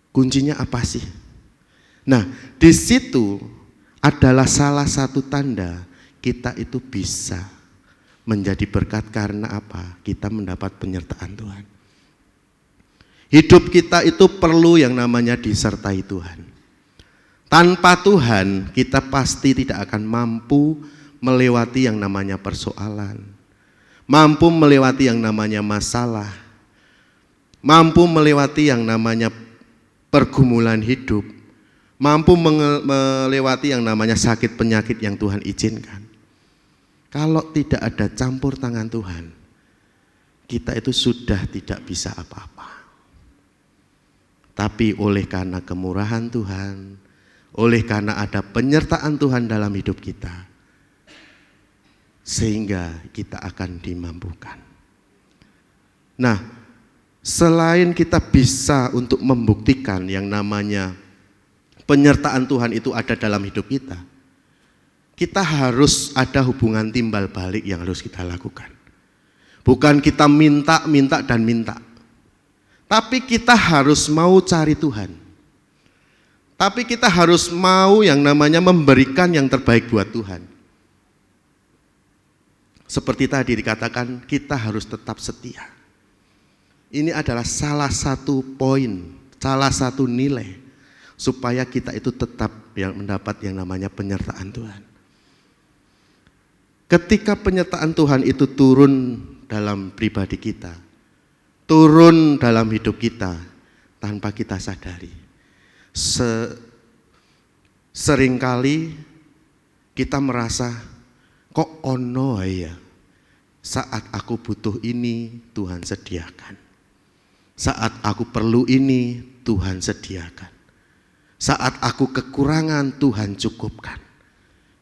Kuncinya apa sih? Nah, di situ adalah salah satu tanda kita itu bisa menjadi berkat. Karena apa? Kita mendapat penyertaan Tuhan. Hidup kita itu perlu yang namanya disertai Tuhan. Tanpa Tuhan, kita pasti tidak akan mampu melewati yang namanya persoalan, mampu melewati yang namanya masalah, mampu melewati yang namanya pergumulan hidup, mampu melewati yang namanya sakit penyakit yang Tuhan izinkan. Kalau tidak ada campur tangan Tuhan, kita itu sudah tidak bisa apa-apa. Tapi oleh karena kemurahan Tuhan, oleh karena ada penyertaan Tuhan dalam hidup kita, sehingga kita akan dimampukan. Nah, selain kita bisa untuk membuktikan yang namanya penyertaan Tuhan itu ada dalam hidup kita, kita harus ada hubungan timbal balik yang harus kita lakukan. Bukan kita minta dan minta, tapi kita harus mau cari Tuhan. Tapi kita harus mau yang namanya memberikan yang terbaik buat Tuhan. Seperti tadi dikatakan, kita harus tetap setia. Ini adalah salah satu poin, salah satu nilai supaya kita itu tetap yang mendapat yang namanya penyertaan Tuhan. Ketika penyertaan Tuhan itu turun dalam pribadi kita, turun dalam hidup kita tanpa kita sadari, seringkali kita merasa kok ono ya, saat aku butuh ini Tuhan sediakan, saat aku perlu ini Tuhan sediakan, saat aku kekurangan Tuhan cukupkan.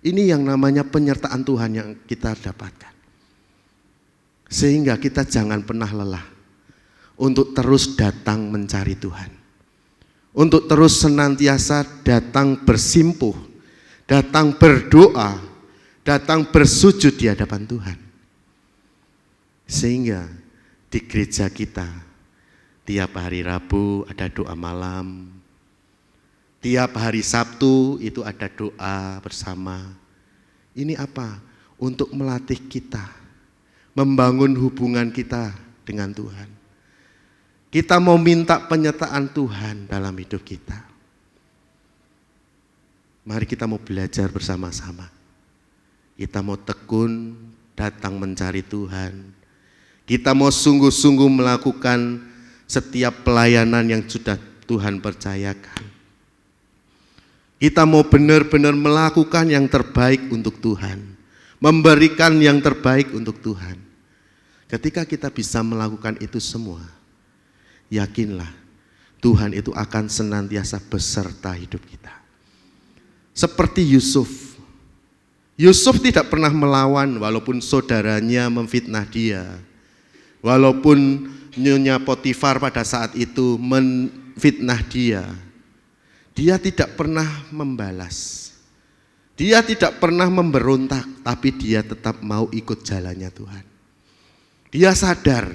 Ini yang namanya penyertaan Tuhan yang kita dapatkan. Sehingga kita jangan pernah lelah untuk terus datang mencari Tuhan, untuk terus senantiasa datang bersimpuh, datang berdoa, datang bersujud di hadapan Tuhan. Sehingga di gereja kita tiap hari Rabu ada doa malam, tiap hari Sabtu itu ada doa bersama. Ini apa? Untuk melatih kita, membangun hubungan kita dengan Tuhan. Kita mau minta penyertaan Tuhan dalam hidup kita. Mari kita mau belajar bersama-sama. Kita mau tekun datang mencari Tuhan. Kita mau sungguh-sungguh melakukan setiap pelayanan yang sudah Tuhan percayakan. Kita mau benar-benar melakukan yang terbaik untuk Tuhan, memberikan yang terbaik untuk Tuhan. Ketika kita bisa melakukan itu semua, yakinlah Tuhan itu akan senantiasa beserta hidup kita. Seperti Yusuf. Yusuf tidak pernah melawan walaupun saudaranya memfitnah dia, walaupun Nyonya Potifar pada saat itu menfitnah dia, dia tidak pernah membalas. Dia tidak pernah memberontak, tapi dia tetap mau ikut jalannya Tuhan. Dia sadar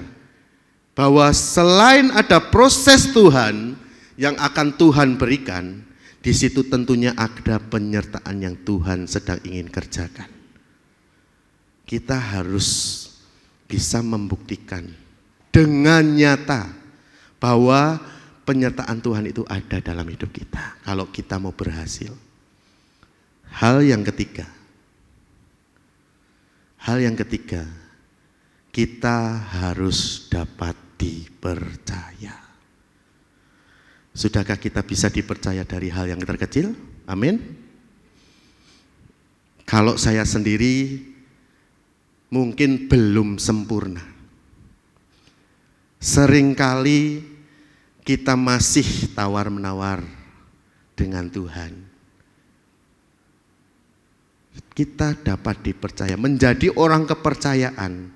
bahwa selain ada proses Tuhan yang akan Tuhan berikan, di situ tentunya ada penyertaan yang Tuhan sedang ingin kerjakan. Kita harus bisa membuktikan dengan nyata bahwa penyertaan Tuhan itu ada dalam hidup kita kalau kita mau berhasil. Hal yang ketiga, kita harus dapat dipercaya. Sudahkah kita bisa dipercaya dari hal yang terkecil? Amin. Kalau saya sendiri mungkin belum sempurna. Seringkali kita masih tawar-menawar dengan Tuhan. Kita dapat dipercaya, menjadi orang kepercayaan.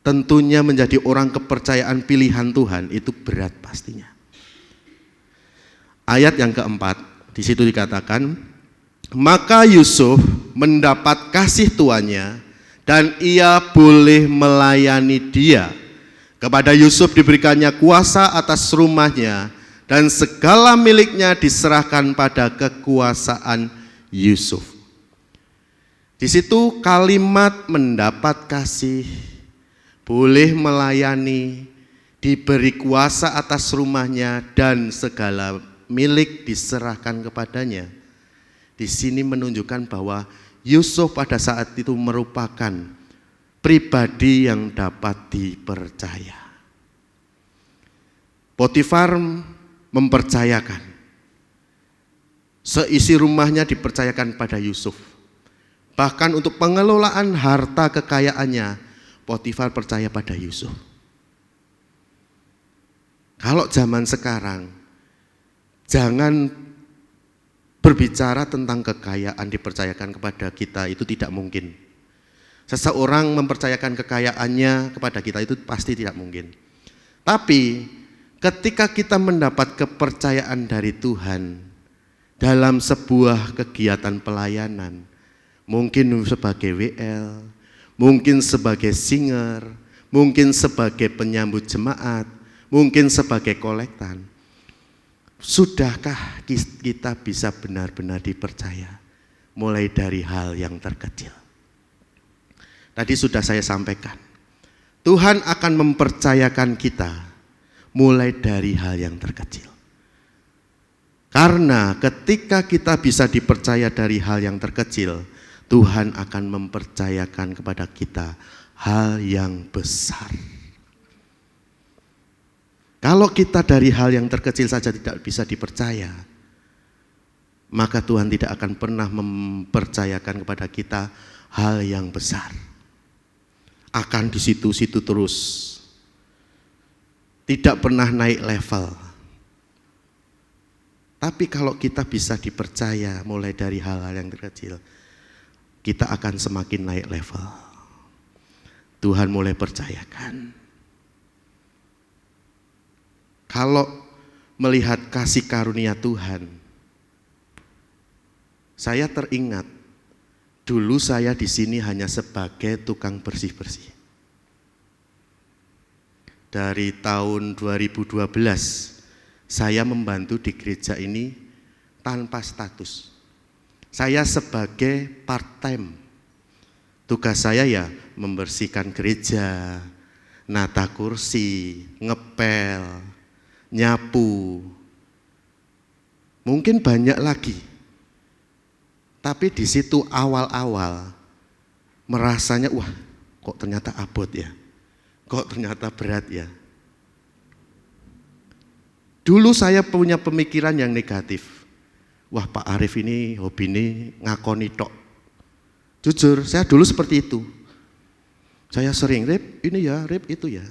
Tentunya menjadi orang kepercayaan pilihan Tuhan itu berat pastinya. Ayat yang keempat, di situ dikatakan, maka Yusuf mendapat kasih tuannya dan ia boleh melayani dia. Kepada Yusuf diberikannya kuasa atas rumahnya dan segala miliknya diserahkan pada kekuasaan Yusuf. Di situ kalimat mendapat kasih, boleh melayani, diberi kuasa atas rumahnya dan segala milik diserahkan kepadanya. Di sini menunjukkan bahwa Yusuf pada saat itu merupakan pribadi yang dapat dipercaya. Potifar mempercayakan, seisi rumahnya dipercayakan pada Yusuf. Bahkan untuk pengelolaan harta kekayaannya, Potifar percaya pada Yusuf. Kalau zaman sekarang, jangan berbicara tentang kekayaan dipercayakan kepada kita, itu tidak mungkin. Seseorang mempercayakan kekayaannya kepada kita itu pasti tidak mungkin. Tapi ketika kita mendapat kepercayaan dari Tuhan dalam sebuah kegiatan pelayanan, mungkin sebagai WL, mungkin sebagai singer, mungkin sebagai penyambut jemaat, mungkin sebagai kolektan. Sudahkah kita bisa benar-benar dipercaya mulai dari hal yang terkecil? Tadi sudah saya sampaikan, Tuhan akan mempercayakan kita mulai dari hal yang terkecil. Karena ketika kita bisa dipercaya dari hal yang terkecil, Tuhan akan mempercayakan kepada kita hal yang besar. Kalau kita dari hal yang terkecil saja tidak bisa dipercaya, maka Tuhan tidak akan pernah mempercayakan kepada kita hal yang besar. Akan di situ-situ terus, tidak pernah naik level. Tapi kalau kita bisa dipercaya mulai dari hal-hal yang terkecil, kita akan semakin naik level. Tuhan mulai percayakan. Kalau melihat kasih karunia Tuhan, saya teringat dulu saya di sini hanya sebagai tukang bersih-bersih. Dari tahun 2012 saya membantu di gereja ini tanpa status. Saya sebagai part-time, tugas saya ya membersihkan gereja, nata kursi, ngepel, nyapu. Mungkin banyak lagi. Tapi di situ awal-awal merasanya, wah kok ternyata abot ya, kok ternyata berat ya. Dulu saya punya pemikiran yang negatif. Wah Pak Arif ini hobi ini ngakoni tok. Jujur saya dulu seperti itu. Saya sering rip ini ya, rip itu ya.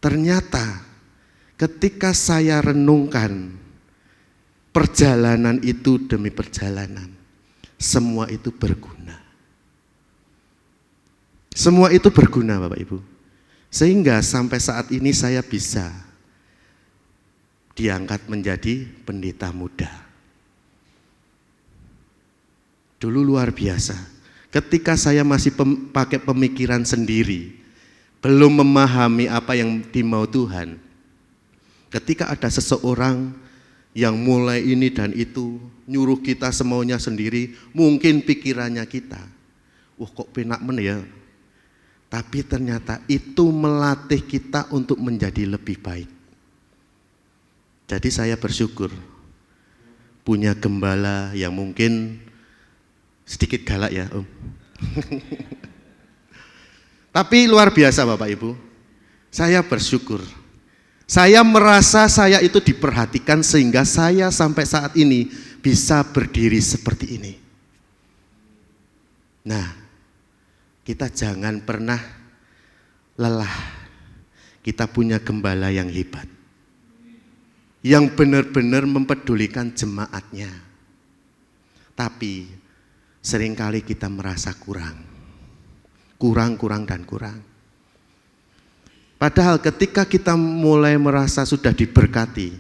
Ternyata ketika saya renungkan perjalanan itu demi perjalanan, semua itu berguna. Semua itu berguna Bapak Ibu. Sehingga sampai saat ini saya bisa diangkat menjadi pendeta muda. Dulu luar biasa. Ketika saya masih pakai pemikiran sendiri, belum memahami apa yang dimau Tuhan. Ketika ada seseorang yang mulai ini dan itu, nyuruh kita semaunya sendiri, mungkin pikirannya kita, kok penak men ya. Tapi ternyata itu melatih kita untuk menjadi lebih baik. Jadi saya bersyukur punya gembala yang mungkin sedikit galak ya Om. Tapi luar biasa Bapak Ibu, saya bersyukur. Saya merasa saya itu diperhatikan sehingga saya sampai saat ini bisa berdiri seperti ini. Nah, kita jangan pernah lelah. Kita punya gembala yang hebat, yang benar-benar mempedulikan jemaatnya. Tapi seringkali kita merasa kurang. Padahal ketika kita mulai merasa sudah diberkati,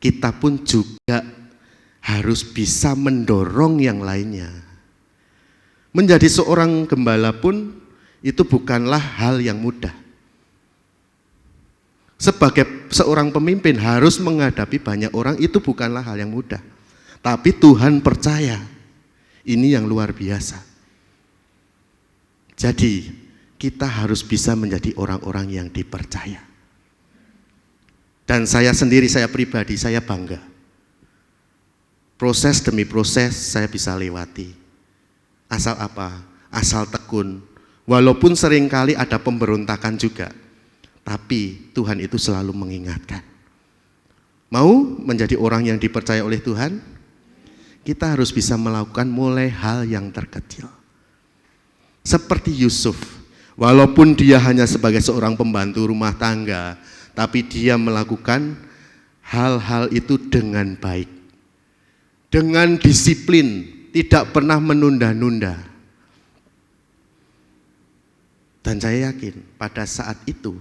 kita pun juga harus bisa mendorong yang lainnya. Menjadi seorang gembala pun itu bukanlah hal yang mudah. Sebagai seorang pemimpin harus menghadapi banyak orang, itu bukanlah hal yang mudah. Tapi Tuhan percaya, ini yang luar biasa. Jadi kita harus bisa menjadi orang-orang yang dipercaya. Dan saya sendiri, saya pribadi, saya bangga. Proses demi proses saya bisa lewati. Asal apa? Asal tekun. Walaupun seringkali ada pemberontakan juga, tapi Tuhan itu selalu mengingatkan. Mau menjadi orang yang dipercaya oleh Tuhan? Kita harus bisa melakukan mulai hal yang terkecil. Seperti Yusuf, walaupun dia hanya sebagai seorang pembantu rumah tangga, tapi dia melakukan hal-hal itu dengan baik. Dengan disiplin, tidak pernah menunda-nunda. Dan saya yakin pada saat itu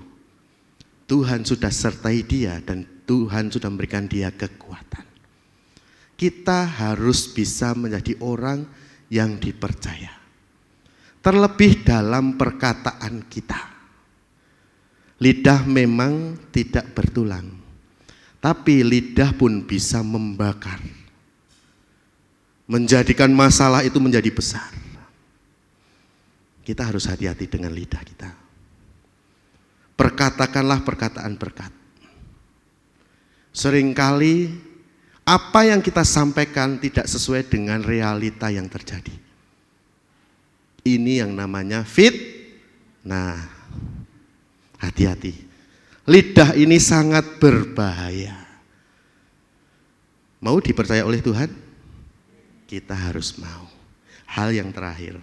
Tuhan sudah sertai dia dan Tuhan sudah memberikan dia kekuatan. Kita harus bisa menjadi orang yang dipercaya. Terlebih dalam perkataan kita. Lidah memang tidak bertulang, tapi lidah pun bisa membakar. Menjadikan masalah itu menjadi besar. Kita harus hati-hati dengan lidah kita. Perkatakanlah perkataan berkat. Seringkali apa yang kita sampaikan tidak sesuai dengan realita yang terjadi. Ini yang namanya fitnah. Hati-hati. Lidah ini sangat berbahaya. Mau dipercaya oleh Tuhan? Kita harus mau. Hal yang terakhir.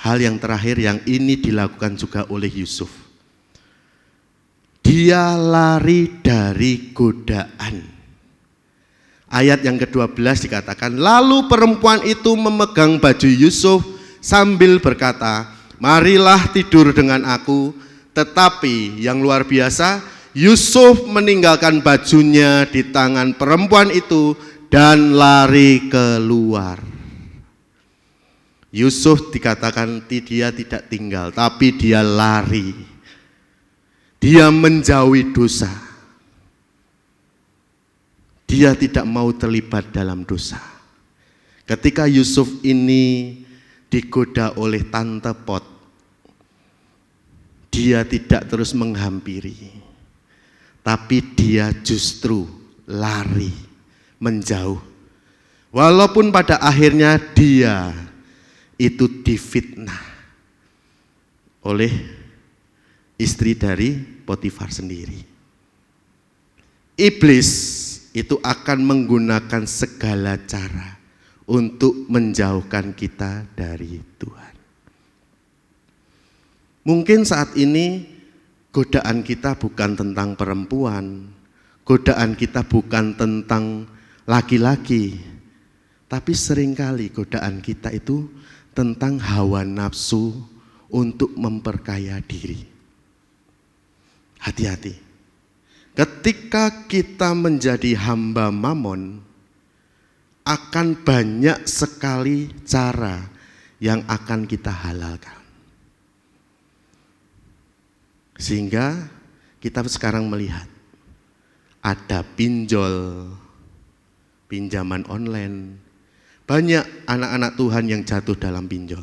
Hal yang terakhir yang ini dilakukan juga oleh Yusuf. Dia lari dari godaan. Ayat yang ke-12 dikatakan, lalu perempuan itu memegang baju Yusuf sambil berkata, marilah tidur dengan aku. Tetapi yang luar biasa, Yusuf meninggalkan bajunya di tangan perempuan itu dan lari keluar. Yusuf dikatakan dia tidak tinggal, tapi dia lari. Dia menjauhi dosa. Dia tidak mau terlibat dalam dosa. Ketika Yusuf ini digoda oleh tante Pot, dia tidak terus menghampiri, tapi dia justru lari, menjauh. Walaupun pada akhirnya dia itu difitnah oleh istri dari Potifar sendiri. Iblis itu akan menggunakan segala cara untuk menjauhkan kita dari Tuhan. Mungkin saat ini godaan kita bukan tentang perempuan, godaan kita bukan tentang laki-laki, tapi seringkali godaan kita itu tentang hawa nafsu, untuk memperkaya diri. Hati-hati. Ketika kita menjadi hamba mamon, akan banyak sekali cara yang akan kita halalkan. Sehingga kita sekarang melihat ada pinjol, pinjaman online. Banyak anak-anak Tuhan yang jatuh dalam pinjol.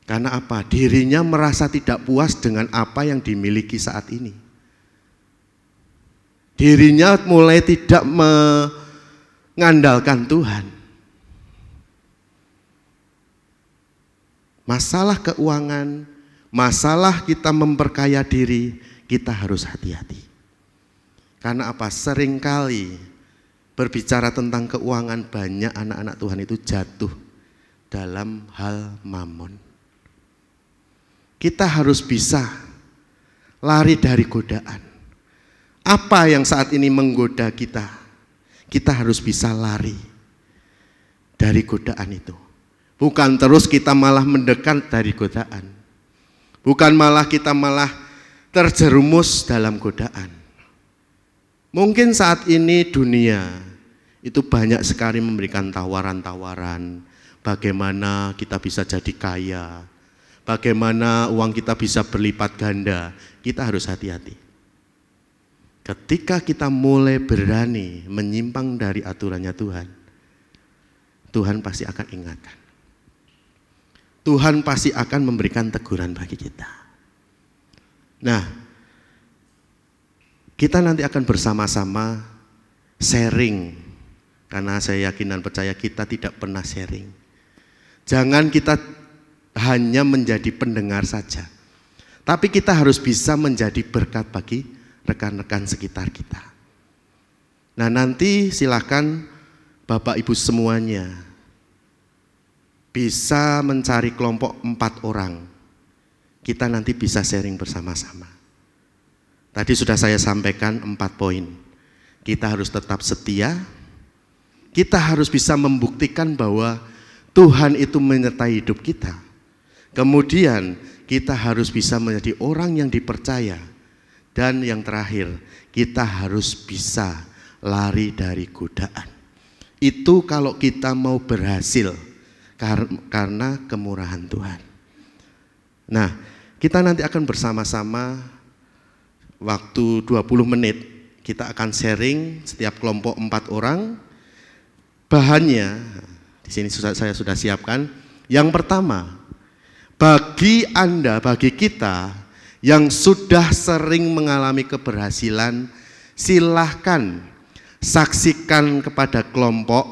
Karena apa? Dirinya merasa tidak puas dengan apa yang dimiliki saat ini. Dirinya mulai tidak mengandalkan Tuhan. Masalah keuangan, masalah kita memperkaya diri, kita harus hati-hati. Karena apa? Seringkali berbicara tentang keuangan, banyak anak-anak Tuhan itu jatuh dalam hal mamon. Kita harus bisa lari dari godaan. Apa yang saat ini menggoda kita? Kita harus bisa lari dari godaan itu. Bukan terus kita malah mendekat dari godaan. Bukan malah kita malah terjerumus dalam godaan. Mungkin saat ini dunia itu banyak sekali memberikan tawaran-tawaran. Bagaimana kita bisa jadi kaya. Bagaimana uang kita bisa berlipat ganda. Kita harus hati-hati. Ketika kita mulai berani menyimpang dari aturannya Tuhan, Tuhan pasti akan ingatkan. Tuhan pasti akan memberikan teguran bagi kita. Nah, kita nanti akan bersama-sama sharing. Karena saya yakin dan percaya kita tidak pernah sharing. Jangan kita hanya menjadi pendengar saja. Tapi kita harus bisa menjadi berkat bagi rekan-rekan sekitar kita. Nah, nanti silakan Bapak Ibu semuanya bisa mencari kelompok 4 orang. Kita nanti bisa sharing bersama-sama. Tadi sudah saya sampaikan 4 poin. Kita harus tetap setia. Kita harus bisa membuktikan bahwa Tuhan itu menyertai hidup kita. Kemudian kita harus bisa menjadi orang yang dipercaya. Dan yang terakhir, kita harus bisa lari dari godaan. Itu kalau kita mau berhasil karena kemurahan Tuhan. Nah, kita nanti akan bersama-sama waktu 20 menit. Kita akan sharing setiap kelompok 4 orang. Bahannya di sini saya sudah siapkan. Yang pertama, bagi Anda, bagi kita yang sudah sering mengalami keberhasilan, silahkan saksikan kepada kelompok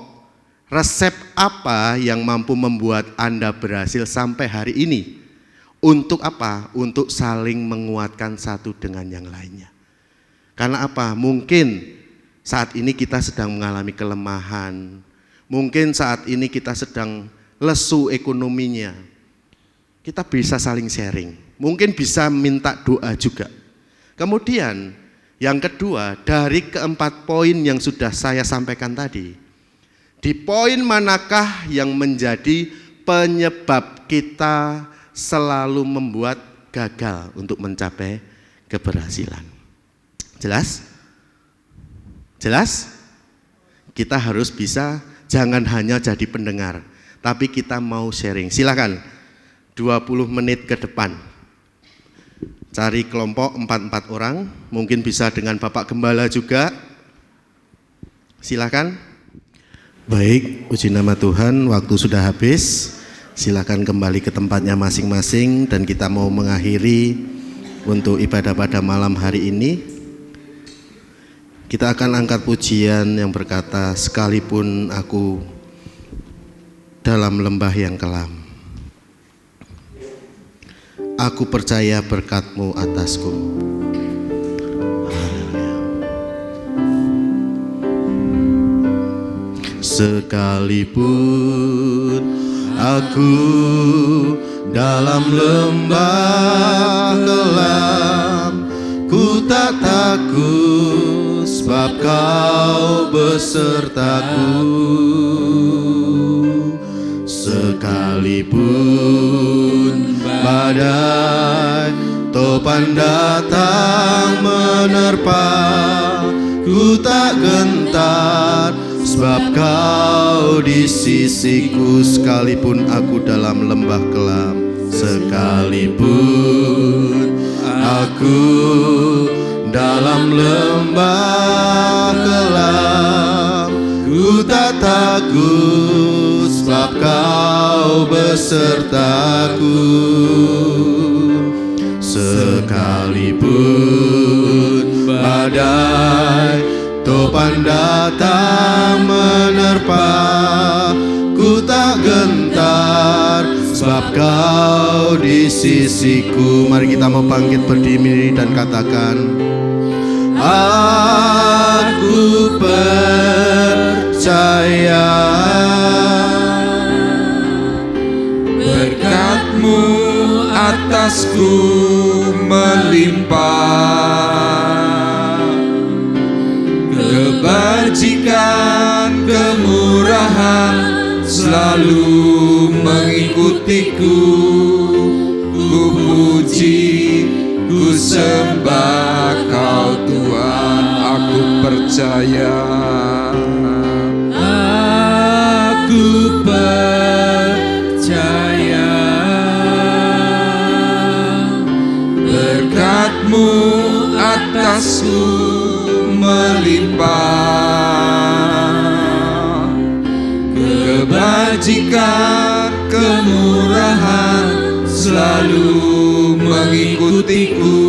resep apa yang mampu membuat Anda berhasil sampai hari ini. Untuk apa? Untuk saling menguatkan satu dengan yang lainnya. Karena apa? Mungkin saat ini kita sedang mengalami kelemahan. Mungkin saat ini kita sedang lesu ekonominya. Kita bisa saling sharing. Mungkin bisa minta doa juga. Kemudian yang kedua, dari keempat poin yang sudah saya sampaikan tadi, di poin manakah yang menjadi penyebab kita selalu membuat gagal untuk mencapai keberhasilan? Jelas? Jelas? Kita harus bisa, jangan hanya jadi pendengar, tapi kita mau sharing. Silakan 20 menit ke depan. Cari kelompok 4 orang, mungkin bisa dengan Bapak Gembala juga. Silakan. Baik, puji nama Tuhan, waktu sudah habis. Silakan kembali ke tempatnya masing-masing dan kita mau mengakhiri untuk ibadah pada malam hari ini. Kita akan angkat pujian yang berkata, sekalipun aku dalam lembah yang kelam, aku percaya berkat-Mu atasku. Haleluya. Sekalipun aku dalam lembah kelam, ku tak takut sebab Kau besertaku. Sekalipun badai topan datang menerpa, ku tak gentar sebab kau di sisiku. Sekalipun aku dalam lembah kelam, sekalipun aku dalam lembah kelam, ku tak takut sebab kau besertaku. Sekalipun badai topan datang menerpa, ku tak gentar sebab kau di sisiku. Mari kita mau bangkit berdiri dan katakan, aku percaya berkat-Mu atasku melimpah, kebajikan, kemurahan selalu mengikutiku. Ku puji, ku sembah Kau Tuhan, aku percaya. Aku percaya berkat-Mu atasku melimpah, kebajikan, kemurahan selalu mengikutiku.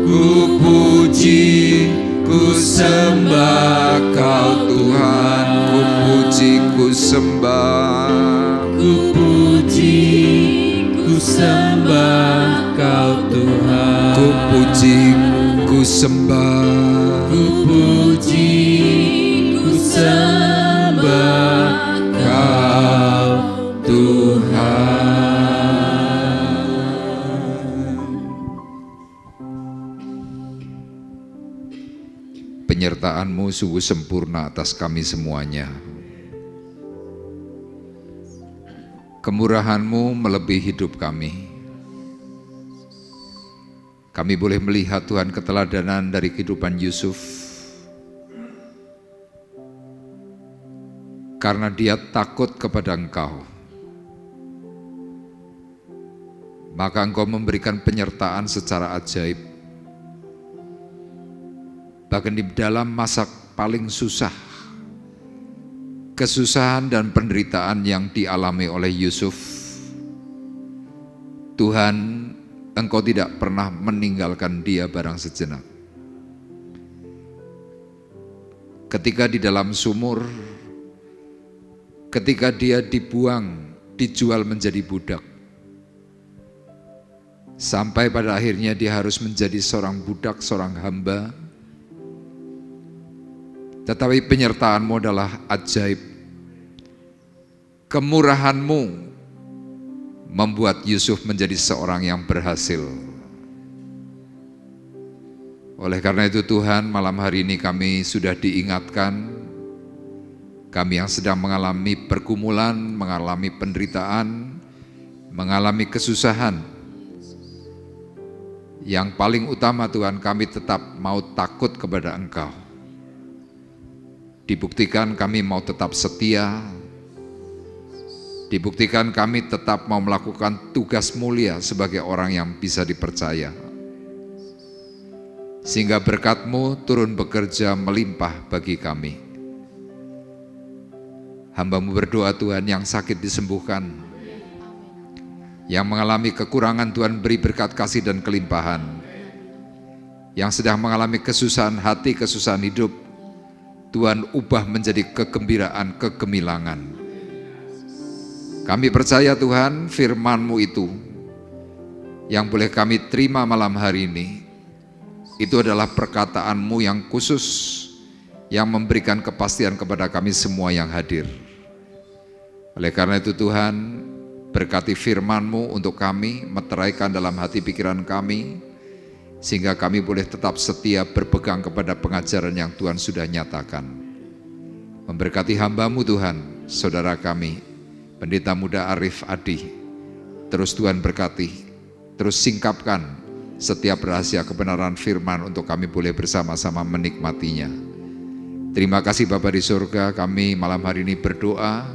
Ku puji, ku sembah Kau Tuhan, ku puji, ku sembah. Ku puji, ku sembah Kau Tuhan, ku puji, ku sembah. Ku puji, ku sembah Kau Tuhan. Penyertaan-Mu sungguh sempurna atas kami semuanya. Kemurahan-Mu melebihi hidup kami. Kami boleh melihat Tuhan keteladanan dari kehidupan Yusuf, karena dia takut kepada Engkau, maka Engkau memberikan penyertaan secara ajaib. Bahkan di dalam masa paling susah, kesusahan dan penderitaan yang dialami oleh Yusuf, Tuhan, Engkau tidak pernah meninggalkan dia barang sejenak. Ketika di dalam sumur, ketika dia dibuang, dijual menjadi budak, sampai pada akhirnya dia harus menjadi seorang budak, seorang hamba. Tetapi penyertaan-Mu adalah ajaib. Kemurahan-Mu membuat Yusuf menjadi seorang yang berhasil. Oleh karena itu Tuhan, malam hari ini kami sudah diingatkan, kami yang sedang mengalami pergumulan, mengalami penderitaan, mengalami kesusahan. Yang paling utama Tuhan, kami tetap mau takut kepada Engkau. Dibuktikan kami mau tetap setia, dibuktikan kami tetap mau melakukan tugas mulia sebagai orang yang bisa dipercaya. Sehingga berkat-Mu turun bekerja melimpah bagi kami. Hamba-Mu berdoa Tuhan, yang sakit disembuhkan, yang mengalami kekurangan Tuhan beri berkat kasih dan kelimpahan, yang sedang mengalami kesusahan hati, kesusahan hidup, Tuhan ubah menjadi kegembiraan, kegemilangan. Kami percaya Tuhan, firman-Mu itu yang boleh kami terima malam hari ini, itu adalah perkataan-Mu yang khusus, yang memberikan kepastian kepada kami semua yang hadir. Oleh karena itu Tuhan, berkati firman-Mu untuk kami, meteraikan dalam hati pikiran kami, sehingga kami boleh tetap setia berpegang kepada pengajaran yang Tuhan sudah nyatakan. Memberkati hamba-Mu Tuhan, saudara kami, Pendeta Muda Arif Adi, Terus Tuhan berkati, terus singkapkan setiap rahasia kebenaran firman untuk kami boleh bersama-sama menikmatinya. Terima kasih Bapa di surga, kami malam hari ini berdoa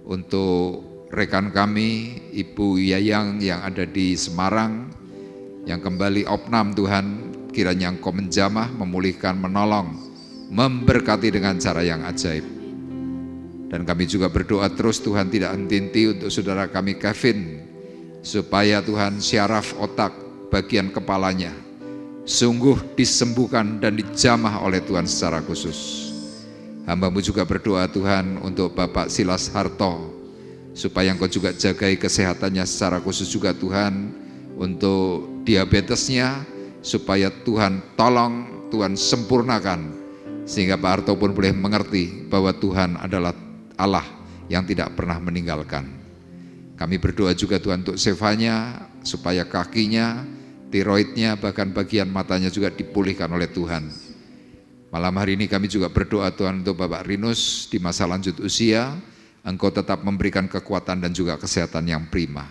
untuk rekan kami, Ibu Yayang yang ada di Semarang, yang kembali opnam Tuhan, kiranya Engkau menjamah, memulihkan, menolong, memberkati dengan cara yang ajaib. Dan kami juga berdoa terus Tuhan tidak henti-henti untuk saudara kami Kevin, supaya Tuhan syaraf otak bagian kepalanya sungguh disembuhkan dan dijamah oleh Tuhan secara khusus. Hamba-Mu juga berdoa Tuhan untuk Bapak Silas Harto, supaya Engkau juga jagai kesehatannya secara khusus juga Tuhan, untuk diabetesnya, supaya Tuhan tolong, Tuhan sempurnakan, sehingga Pak Harto pun boleh mengerti bahwa Tuhan adalah Allah yang tidak pernah meninggalkan. Kami berdoa juga Tuhan untuk Sevanya, supaya kakinya, tiroidnya, bahkan bagian matanya juga dipulihkan oleh Tuhan. Malam hari ini kami juga berdoa Tuhan untuk Bapak Rinus di masa lanjut usia, Engkau tetap memberikan kekuatan dan juga kesehatan yang prima.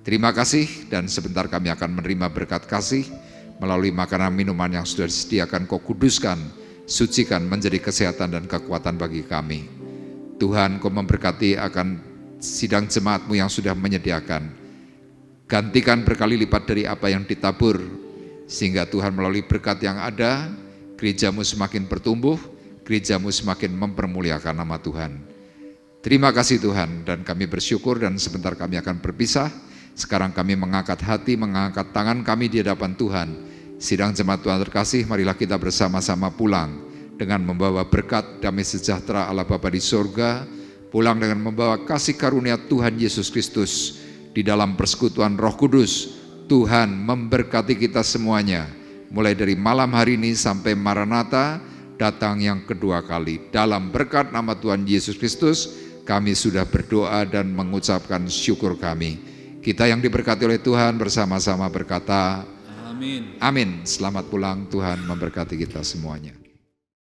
Terima kasih, dan sebentar kami akan menerima berkat kasih melalui makanan minuman yang sudah disediakan. Kau kuduskan, sucikan menjadi kesehatan dan kekuatan bagi kami. Tuhan, Kau memberkati akan sidang jemaat-Mu yang sudah menyediakan. Gantikan berkali lipat dari apa yang ditabur, sehingga Tuhan melalui berkat yang ada, gereja-Mu semakin bertumbuh, gereja-Mu semakin mempermuliakan nama Tuhan. Terima kasih Tuhan, dan kami bersyukur, dan sebentar kami akan berpisah. Sekarang kami mengangkat hati, mengangkat tangan kami di hadapan Tuhan. Sidang jemaat Tuhan terkasih, marilah kita bersama-sama pulang dengan membawa berkat damai sejahtera Allah Bapa di sorga, pulang dengan membawa kasih karunia Tuhan Yesus Kristus di dalam persekutuan Roh Kudus. Tuhan memberkati kita semuanya, mulai dari malam hari ini sampai Maranatha datang yang kedua kali. Dalam berkat nama Tuhan Yesus Kristus, kami sudah berdoa dan mengucapkan syukur kami. Kita yang diberkati oleh Tuhan bersama-sama berkata, Amin. Amin. Selamat pulang, Tuhan memberkati kita semuanya.